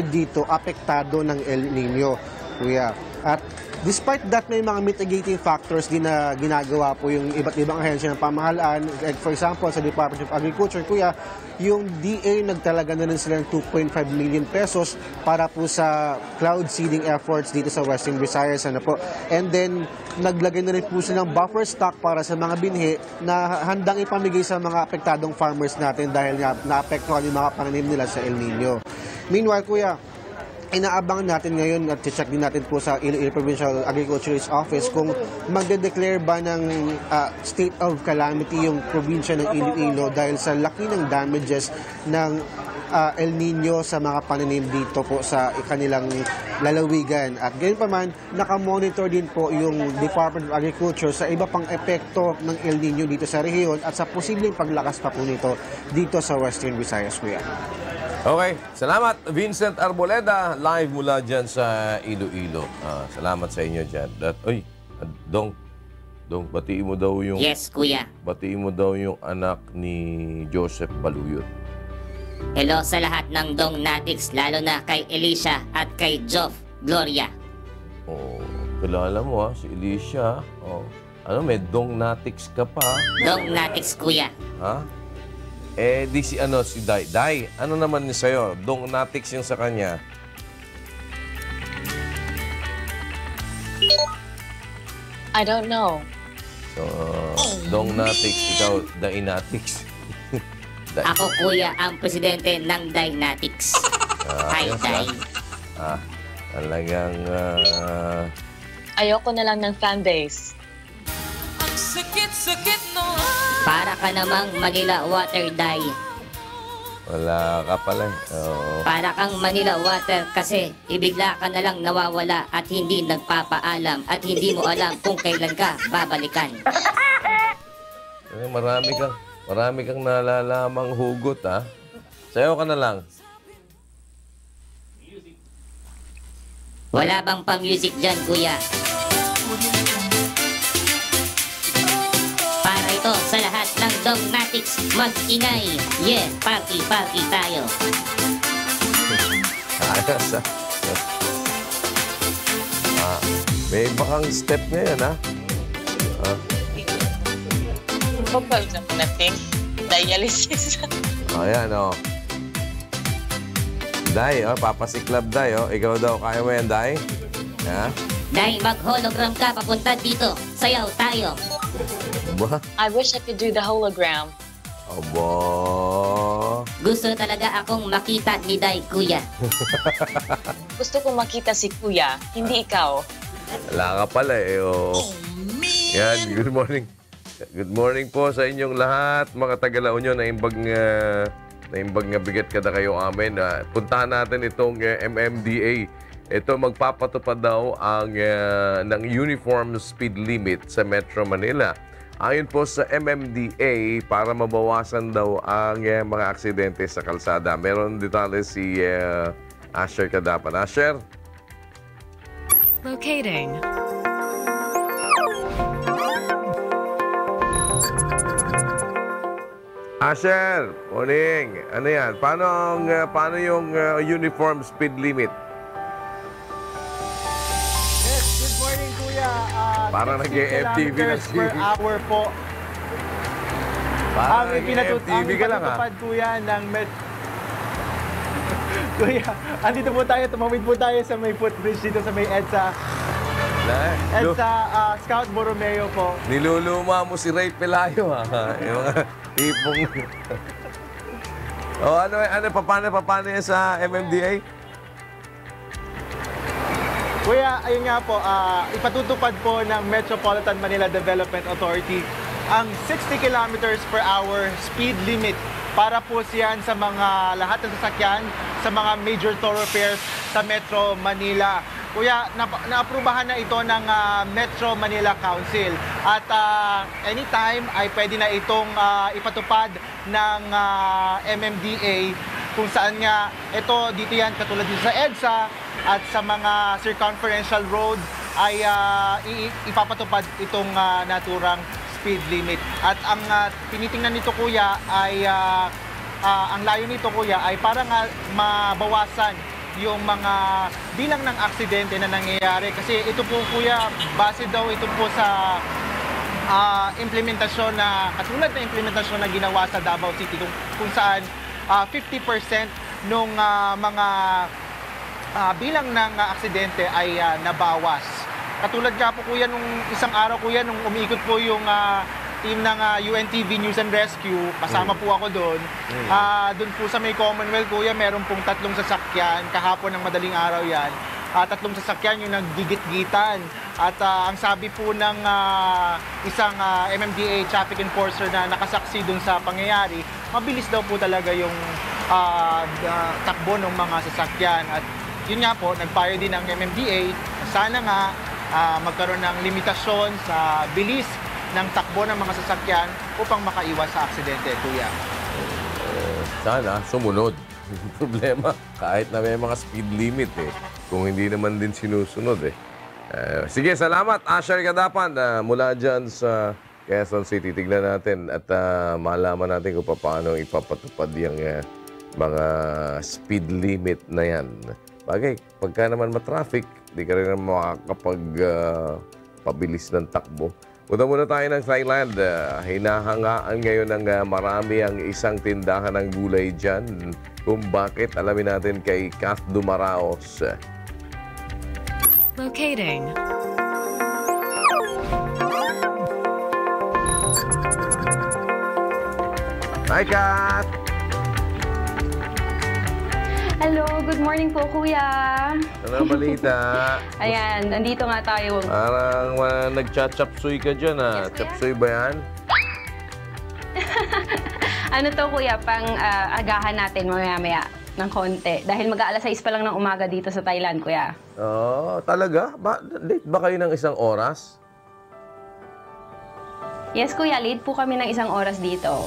dito apektado ng El Nino, kuya. At despite that, may mga mitigating factors din na ginagawa po yung iba't ibang ahensya ng pamahalaan. Like for example, sa Department of Agriculture, kuya, yung DA nagtalaga na rin sila ng 2.5 million pesos para po sa cloud seeding efforts dito sa Western Visayas. And then, naglagay na rin po sila ng buffer stock para sa mga binhi na handang ipamigay sa mga apektadong farmers natin dahil nga naapektuhan yung mga pananim nila sa El Nino. Meanwhile, kuya, inaabangan natin ngayon at check din natin po sa Iloilo Provincial Agriculture's Office kung magde-declare ba ng state of calamity yung probinsya ng Iloilo dahil sa laki ng damages ng El Nino sa mga pananim dito po sa kanilang lalawigan. At gayon pa man, nakamonitor din po yung Department of Agriculture sa iba pang epekto ng El Nino dito sa rehiyon at sa posibleng paglakas pa po nito dito sa Western Visayas, kuya. Okay, salamat Vincent Arboleda, live mula dyan sa Iloilo. Salamat sa inyo dyan. Dong, batiin mo daw yung... Yes, kuya. Batiin mo daw yung anak ni Joseph Baluyot. Hello sa lahat ng Dong Natics, lalo na kay Elisha at kay Joff Gloria. Oh, kilala mo si Elisha. Oh. May Dong Natics ka pa. Dong Natics, kuya. Ha? Si Day. Day, ano naman niya sa'yo? Dong Natics yung sa kanya. I don't know. So, Dong Natics, ikaw, Dainatics. Ako, kuya, ang presidente ng Dainatics. Hi, Day. Talagang... Ayoko na lang ng fanbase. Ang sakit-sakit no. Para ka namang Manila Water, Day. Wala ka pala. Para kang Manila Water kasi ibigla ka na lang nawawala at hindi nagpapaalam at hindi mo alam kung kailan ka babalikan. Marami kang nalalamang hugot, ha? Sayo ka na lang. Wala bang pa-music dyan, kuya? Para ito sa lahat ng Dong Natics, mag-ingay. Yeah, party-party tayo. May bakang step ngayon, ha? Kapag natin, dialysis. Ayan, Day, papasiklab, Day, Ikaw daw, kaya mo yan, Day? Ha? Day, mag-hologram ka papunta dito. Sayaw tayo. Ba? I wish I could do the hologram. Aba. Gusto talaga akong makita ni Day, kuya. Gusto kong makita si kuya, hindi ikaw. Wala ka pala, Yan, good morning. Good morning po sa inyong lahat, mga taga-La Union, na imbag nga bigat kada kayo amin. Puntahan natin itong MMDA ito magpapatupad daw ang ng uniform speed limit sa Metro Manila. Ayon po sa MMDA, para mabawasan daw ang mga aksidente sa kalsada. Meron detalye si Asher Kadapan. Asher? Locating. Asher, morning. Ano yan? Paano yung uniform speed limit? Yes, good morning, Kuya. Parang 60 nag-FTV na kilometers per hour po. Parang Ang FTV ka lang, ha? ipinatutupad, Kuya, ng Kuya, andito po tayo, tumawid po tayo sa may footbridge dito sa may EDSA. EDSA Scout Borromeo po. Niluluma mo si Ray Pelayo, ha? Yung mga tipong... paano yan sa MMDA? Kuya, ayun nga po, ipatutupad po ng Metropolitan Manila Development Authority ang 60 kilometers per hour speed limit para po siyan sa mga lahat ng sasakyan sa mga major thoroughfares sa Metro Manila. Kuya, naaprubahan na ito ng Metro Manila Council at anytime ay pwede na itong ipatupad ng MMDA kung saan nga ito dito yan katulad dito sa EDSA at sa mga circumferential roads ay ipapatupad itong naturang speed limit. At ang tinitingnan nito, Kuya, ay ang layo nito, Kuya, ay para nga mabawasan yung mga bilang ng aksidente na nangyayari. Kasi ito po, Kuya, base daw ito po sa implementasyon na, katulad na implementasyon na ginawa sa Davao City kung saan 50% nung mga bilang ng aksidente ay nabawas. Katulad nga po, Kuya, nung isang araw, Kuya, nung umiikot po yung team ng UNTV News and Rescue, kasama po ako doon. Doon po sa may Commonwealth, Kuya, meron pong 3 sasakyan, kahapon ng madaling araw yan. 3 sasakyan yung naggigit-gitan. At ang sabi po ng isang MMDA traffic enforcer na nakasaksi doon sa pangyayari, mabilis daw po talaga yung takbo ng mga sasakyan. At yun nga po, nagpayo din ng MMDA, sana nga magkaroon ng limitasyon sa bilis ng takbo ng mga sasakyan upang makaiwas sa aksidente, Kuya. Sana sumunod. Problema, kahit na may mga speed limit kung hindi naman din sinusunod sige, salamat Asher Kadapan mula dyan sa Quezon City. Tignan natin at malaman natin kung paano ipapatupad yung mga speed limit na yan. Bagay, pagka naman matraffic, di ka rin makakapag-pabilis ng takbo. Punta muna tayo ng Thailand. Hinahangaan ngayon ng marami ang isang tindahan ng gulay dyan. Kung bakit, alamin natin kay Kath Dumaraos. Locating. Hi, Kath! Hello, good morning po, Kuya. Ano balita? Ayan, nandito nga tayo. Parang nagcha-chapsuy ka dyan, ha? Yes, chapsuy ba yan? Ano to, Kuya, pang agahan natin mamaya-maya ng konti. Dahil mag-aalas 6 pa lang ng umaga dito sa Thailand, Kuya. Oh, talaga? Late ba kayo ng 1 oras? Yes, Kuya, late po kami ng 1 oras dito.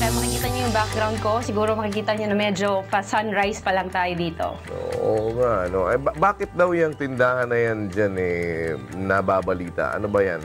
Kaya makikita niyo yung background ko, siguro makikita niyo na medyo pa-sunrise pa lang tayo dito. Oo nga, no? Bakit daw yung tindahan na yan dyan nababalita? Ano ba yan?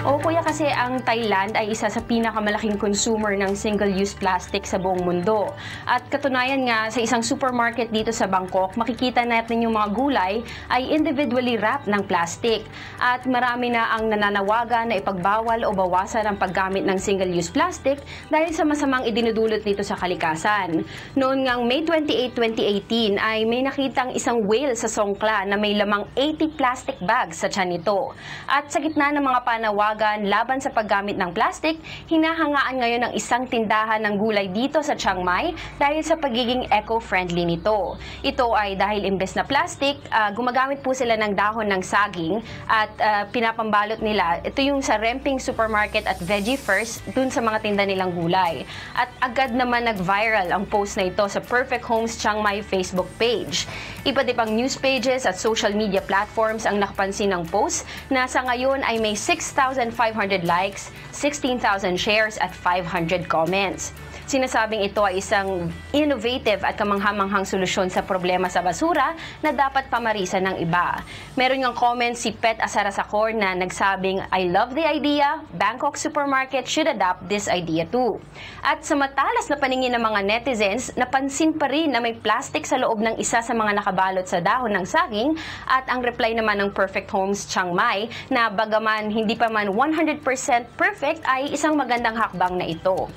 Oo, Kuya, kasi ang Thailand ay isa sa pinakamalaking consumer ng single-use plastic sa buong mundo. At katunayan nga, sa isang supermarket dito sa Bangkok, makikita natin yung mga gulay ay individually wrapped ng plastic. At marami na ang nananawagan na ipagbawal o bawasan ang paggamit ng single-use plastic dahil sa masamang idinudulot nito sa kalikasan. Noon ngang May 28, 2018 ay may nakitang isang whale sa Songkla na may lamang 80 plastic bags sa tiyan nito. At sa gitna ng mga panawagan panawagan laban sa paggamit ng plastic, hinahangaan ngayon ng isang tindahan ng gulay dito sa Chiang Mai dahil sa pagiging eco-friendly nito. Ito ay dahil imbes na plastic, gumagamit po sila ng dahon ng saging at pinapambalot nila. Ito yung sa Remping Supermarket at Veggie First dun sa mga tinda nilang gulay. At agad naman nag-viral ang post na ito sa Perfect Homes Chiang Mai Facebook page. Iba't ibang news pages at social media platforms ang nakapansin ng post na sa ngayon ay may 6,500 likes, 16,000 shares at 500 comments. Sinasabing ito ay isang innovative at kamanghamanghang solusyon sa problema sa basura na dapat pamarisan ng iba. Meron yung comment si Pet Asarasakor na nagsabing, "I love the idea. Bangkok Supermarket should adopt this idea too." At sa matalas na paningin ng mga netizens, napansin pa rin na may plastic sa loob ng isa sa mga nakabalot sa dahon ng saging at ang reply naman ng Perfect Homes Chiang Mai na bagaman hindi pa man 100% perfect ay isang magandang hakbang na ito.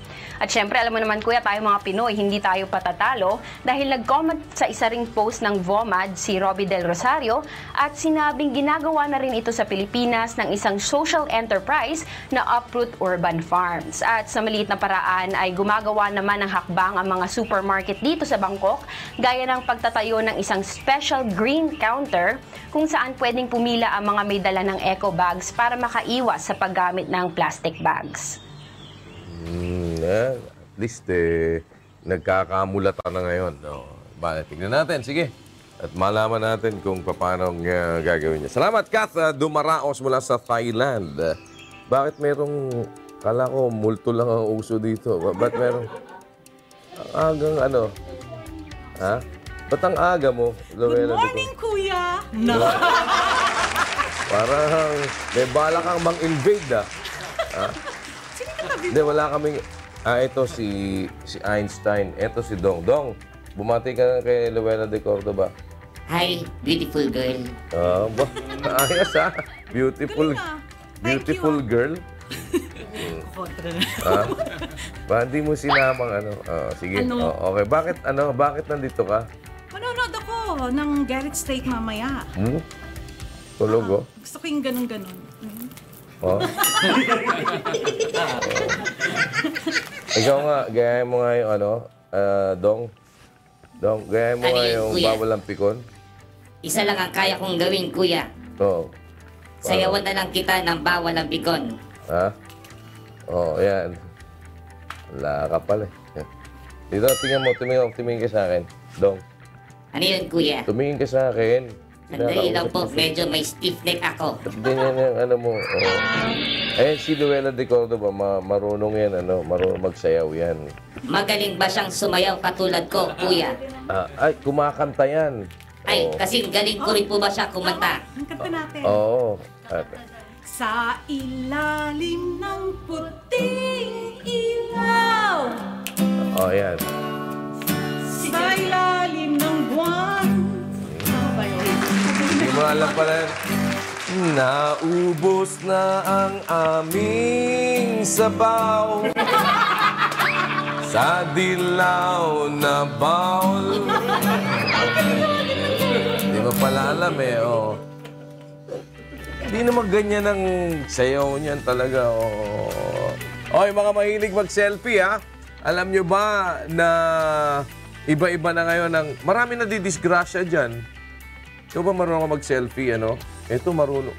At syempre, alam mo naman kuya, tayo mga Pinoy, hindi tayo patatalo dahil nag-comment sa isa ring post ng VOMAD si Robbie Del Rosario at sinabing ginagawa na rin ito sa Pilipinas ng isang social enterprise na Uproot Urban Farms. At sa maliit na paraan ay gumagawa naman ng hakbang ang mga supermarket dito sa Bangkok gaya ng pagtatayo ng isang special green counter kung saan pwedeng pumila ang mga may dala ng eco bags para makaiwas sa paggamit ng plastic bags. At least, nagkakamulatan na ngayon. No? Tignan natin, sige. At malaman natin kung paano gagawin niya. Salamat, Kath. Dumaraos mula sa Thailand. Bakit merong, kala ko, multo lang ang uso dito. Ba't merong, agang ano? Ha? Ba't ang aga mo? Good morning, Kuya! No. Parang may bala kang mang-invade, ha? Hindi, wala kaming... ito si Einstein. Ito si Dong. Dong, bumati ka na kay Luella de Cordoba. Hi, beautiful girl. Ayos ha. Beautiful girl. Ba, hindi mo sinamang ano. Sige. Ano? Okay. Bakit nandito ka? Manonood ako ng Garrett Steak mamaya. Tulog, Gusto ko yung ganun-ganun. Ikaw nga, gayahin mo nga yung Dong. Dong, gayahin mo nga yung bawal ang pikon. Isa lang ang kaya kong gawin, kuya. Oo. Sayawan na lang kita ng bawal ang pikon. Ha? Oo, yan. Wala ka pala. Dito, tingnan mo, tumingin ka sa akin. Dong. Ano yun, kuya? Tumingin ka sa akin. Sandali lang po, medyo may stiff neck ako. Ganyan yung ano mo. Eh, si Luella de Cordoba, marunong yan, marunong magsayaw yan. Magaling ba siyang sumayaw katulad ko, kuya? Ay, kumakanta yan. Ay, kasing galing ko rin po ba siya kumanta? Ang kanta natin. Oo. Sa ilalim ng puting ilaw. Yan. Sa ilalim ng buwan. Hindi mo alam pala yan. Naubos na ang aming sabaw sa dilaw na bawl. Hindi mo pala alam Hindi naman ganyan ang sayaw niyan talaga. Oy, mga mahilig mag-selfie Alam nyo ba na iba-iba na ngayon marami na didisgrasya dyan. Ikaw ba marunong ka mag-selfie, Ito marunong,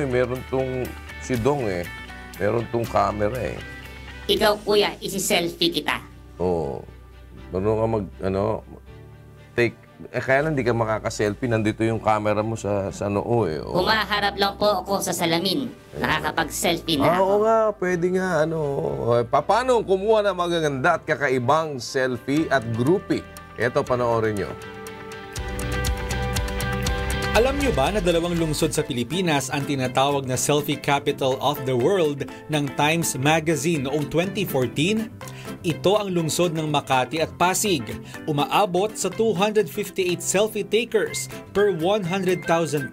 meron tong si Dong Meron tong camera Ikaw, kuya, isi-selfie kita. Oo. Marunong ka take. Kaya lang di ka makaka-selfie, nandito yung camera mo sa noo Humaharap lang po ako sa salamin. Nakakapag-selfie na ako. Oo nga, pwede nga, Paano kumuha na magaganda at kakaibang selfie at groupie? Ito, panoorin nyo. Alam niyo ba na dalawang lungsod sa Pilipinas ang tinatawag na Selfie Capital of the World ng Times Magazine noong 2014? Ito ang lungsod ng Makati at Pasig. Umaabot sa 258 selfie takers per 100,000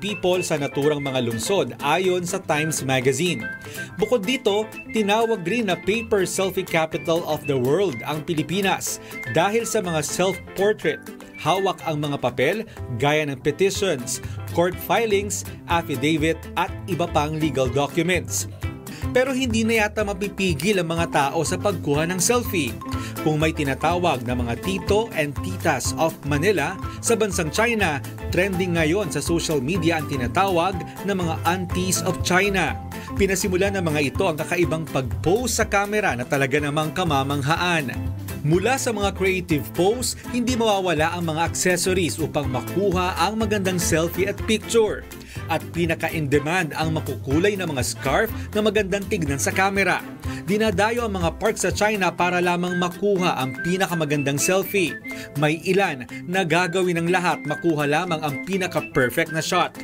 people sa naturang mga lungsod ayon sa Times Magazine. Bukod dito, tinawag rin na Paper Selfie Capital of the World ang Pilipinas dahil sa mga self-portrait. Hawak ang mga papel gaya ng petitions, court filings, affidavit at iba pang legal documents. Pero hindi na yata mapipigil ang mga tao sa pagkuha ng selfie. Kung may tinatawag na mga tito and titas of Manila sa bansang China, trending ngayon sa social media ang tinatawag na mga aunties of China. Pinasimulan ng mga ito ang kakaibang pag-pose sa camera na talaga namang kamamanghaan. Mula sa mga creative pose, hindi mawawala ang mga accessories upang makuha ang magandang selfie at picture. At pinaka-in-demand ang makukulay na mga scarf na magandang tignan sa camera. Dinadayo ang mga park sa China para lamang makuha ang pinakamagandang selfie. May ilan na gagawin ng lahat makuha lamang ang pinaka-perfect na shot.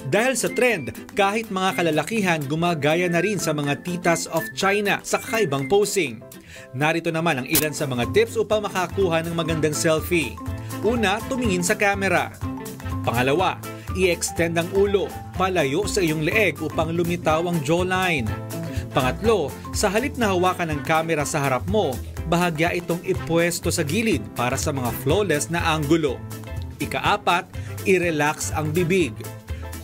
Dahil sa trend, kahit mga kalalakihan gumagaya na rin sa mga titas of China sa kakaibang posing. Narito naman ang ilan sa mga tips upang makakuha ng magandang selfie. Una, tumingin sa camera. Pangalawa, i-extend ang ulo palayo sa iyong leeg upang lumitaw ang jawline. Pangatlo, sa halip na hawakan ng camera sa harap mo, bahagya itong ipwesto sa gilid para sa mga flawless na anggulo. Ikaapat, i-relax ang bibig.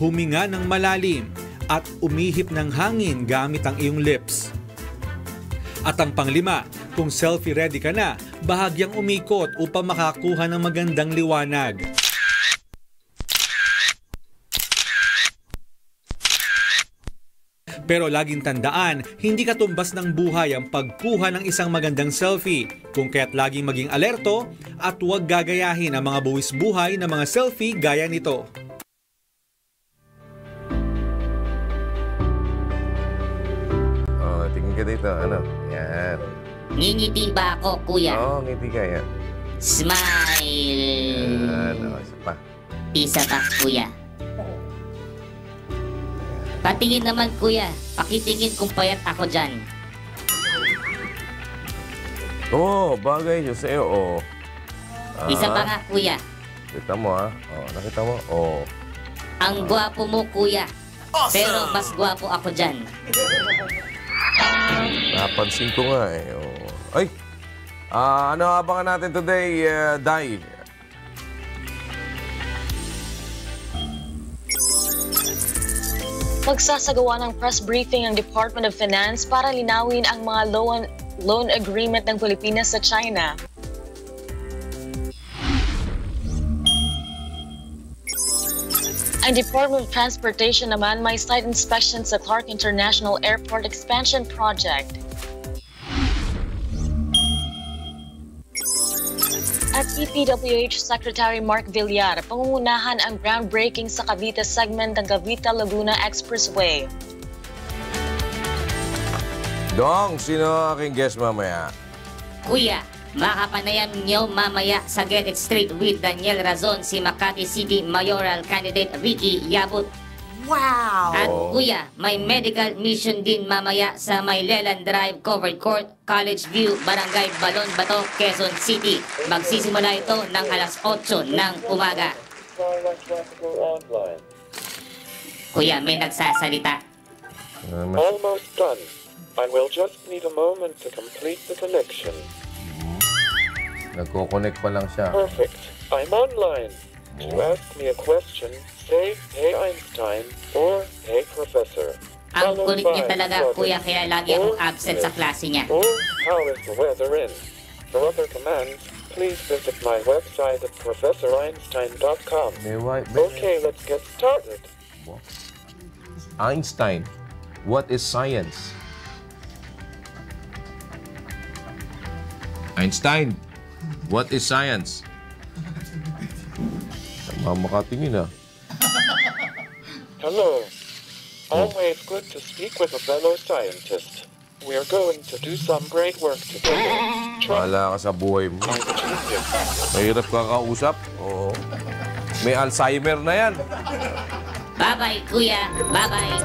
Huminga ng malalim at umihip ng hangin gamit ang iyong lips. At ang panglima, kung selfie ready ka na, bahagyang umikot upang makakuha ng magandang liwanag. Pero laging tandaan, hindi katumbas ng buhay ang pagkuha ng isang magandang selfie. Kung kaya't laging maging alerto at huwag gagayahin ang mga buwis buhay na mga selfie gaya nito. Oh, tingin ka dito. Ano? Yan. Ngingiti ba ako, kuya? Oo, ngiti ka. Yan. Smile! Yan. Oh, isa pa. Isa pa, kuya. Patingin naman, kuya. Pakitingin kung payat ako dyan. Oo, bagay siya sa'yo. Oo. Isa pa nga, kuya. Kita mo, ha? Oo, nakita mo? Oo. Ang gwapo mo, kuya. Awesome! Pero mas gwapo ako dyan. Napansin ko nga, eh. Oo. Ay! Ano abangan natin today, Dai? Magsasagawa ng press briefing ang Department of Finance para linawin ang mga loan agreement ng Pilipinas sa China. Ang Department of Transportation naman may site inspection sa Clark International Airport Expansion Project. At DPWH Secretary Mark Villar, pangungunahan ang groundbreaking sa Cavite segment ng Cavite-Laguna Expressway. Dong, sino aking guest mamaya? Kuya, makapanayam niyo mamaya sa Get It Straight with Daniel Razon si Makati City Mayoral Candidate Ricky Yabut. Wow! At kuya, may medical mission din mamaya sa Maylelan Drive Covered Court, College View, Barangay Balon Bato, Quezon City. Magsisimula ito ng alas 8 ng umaga. Kuya, may nagsasalita. Almost done. I will just need a moment to complete the connection. Nagko-connect pa lang siya. Perfect. I'm online. To ask me a question, say, "Hey Einstein," or "Hey Professor." Ang kulit niya talaga, kuya, kaya lagi akong absent sa klase niya. Or, how is the weather in? For other commands, please visit my website at professoreinstein.com. Okay, let's get started. Einstein, what is science? Einstein, what is science? Makatingin, ah. Hello. Always good to speak with a fellow scientist. We're going to do some great work together. Wala ka sa buhay mo. Mahirap ka kausap. Oo. May Alzheimer na yan. Bye-bye, kuya. Bye-bye.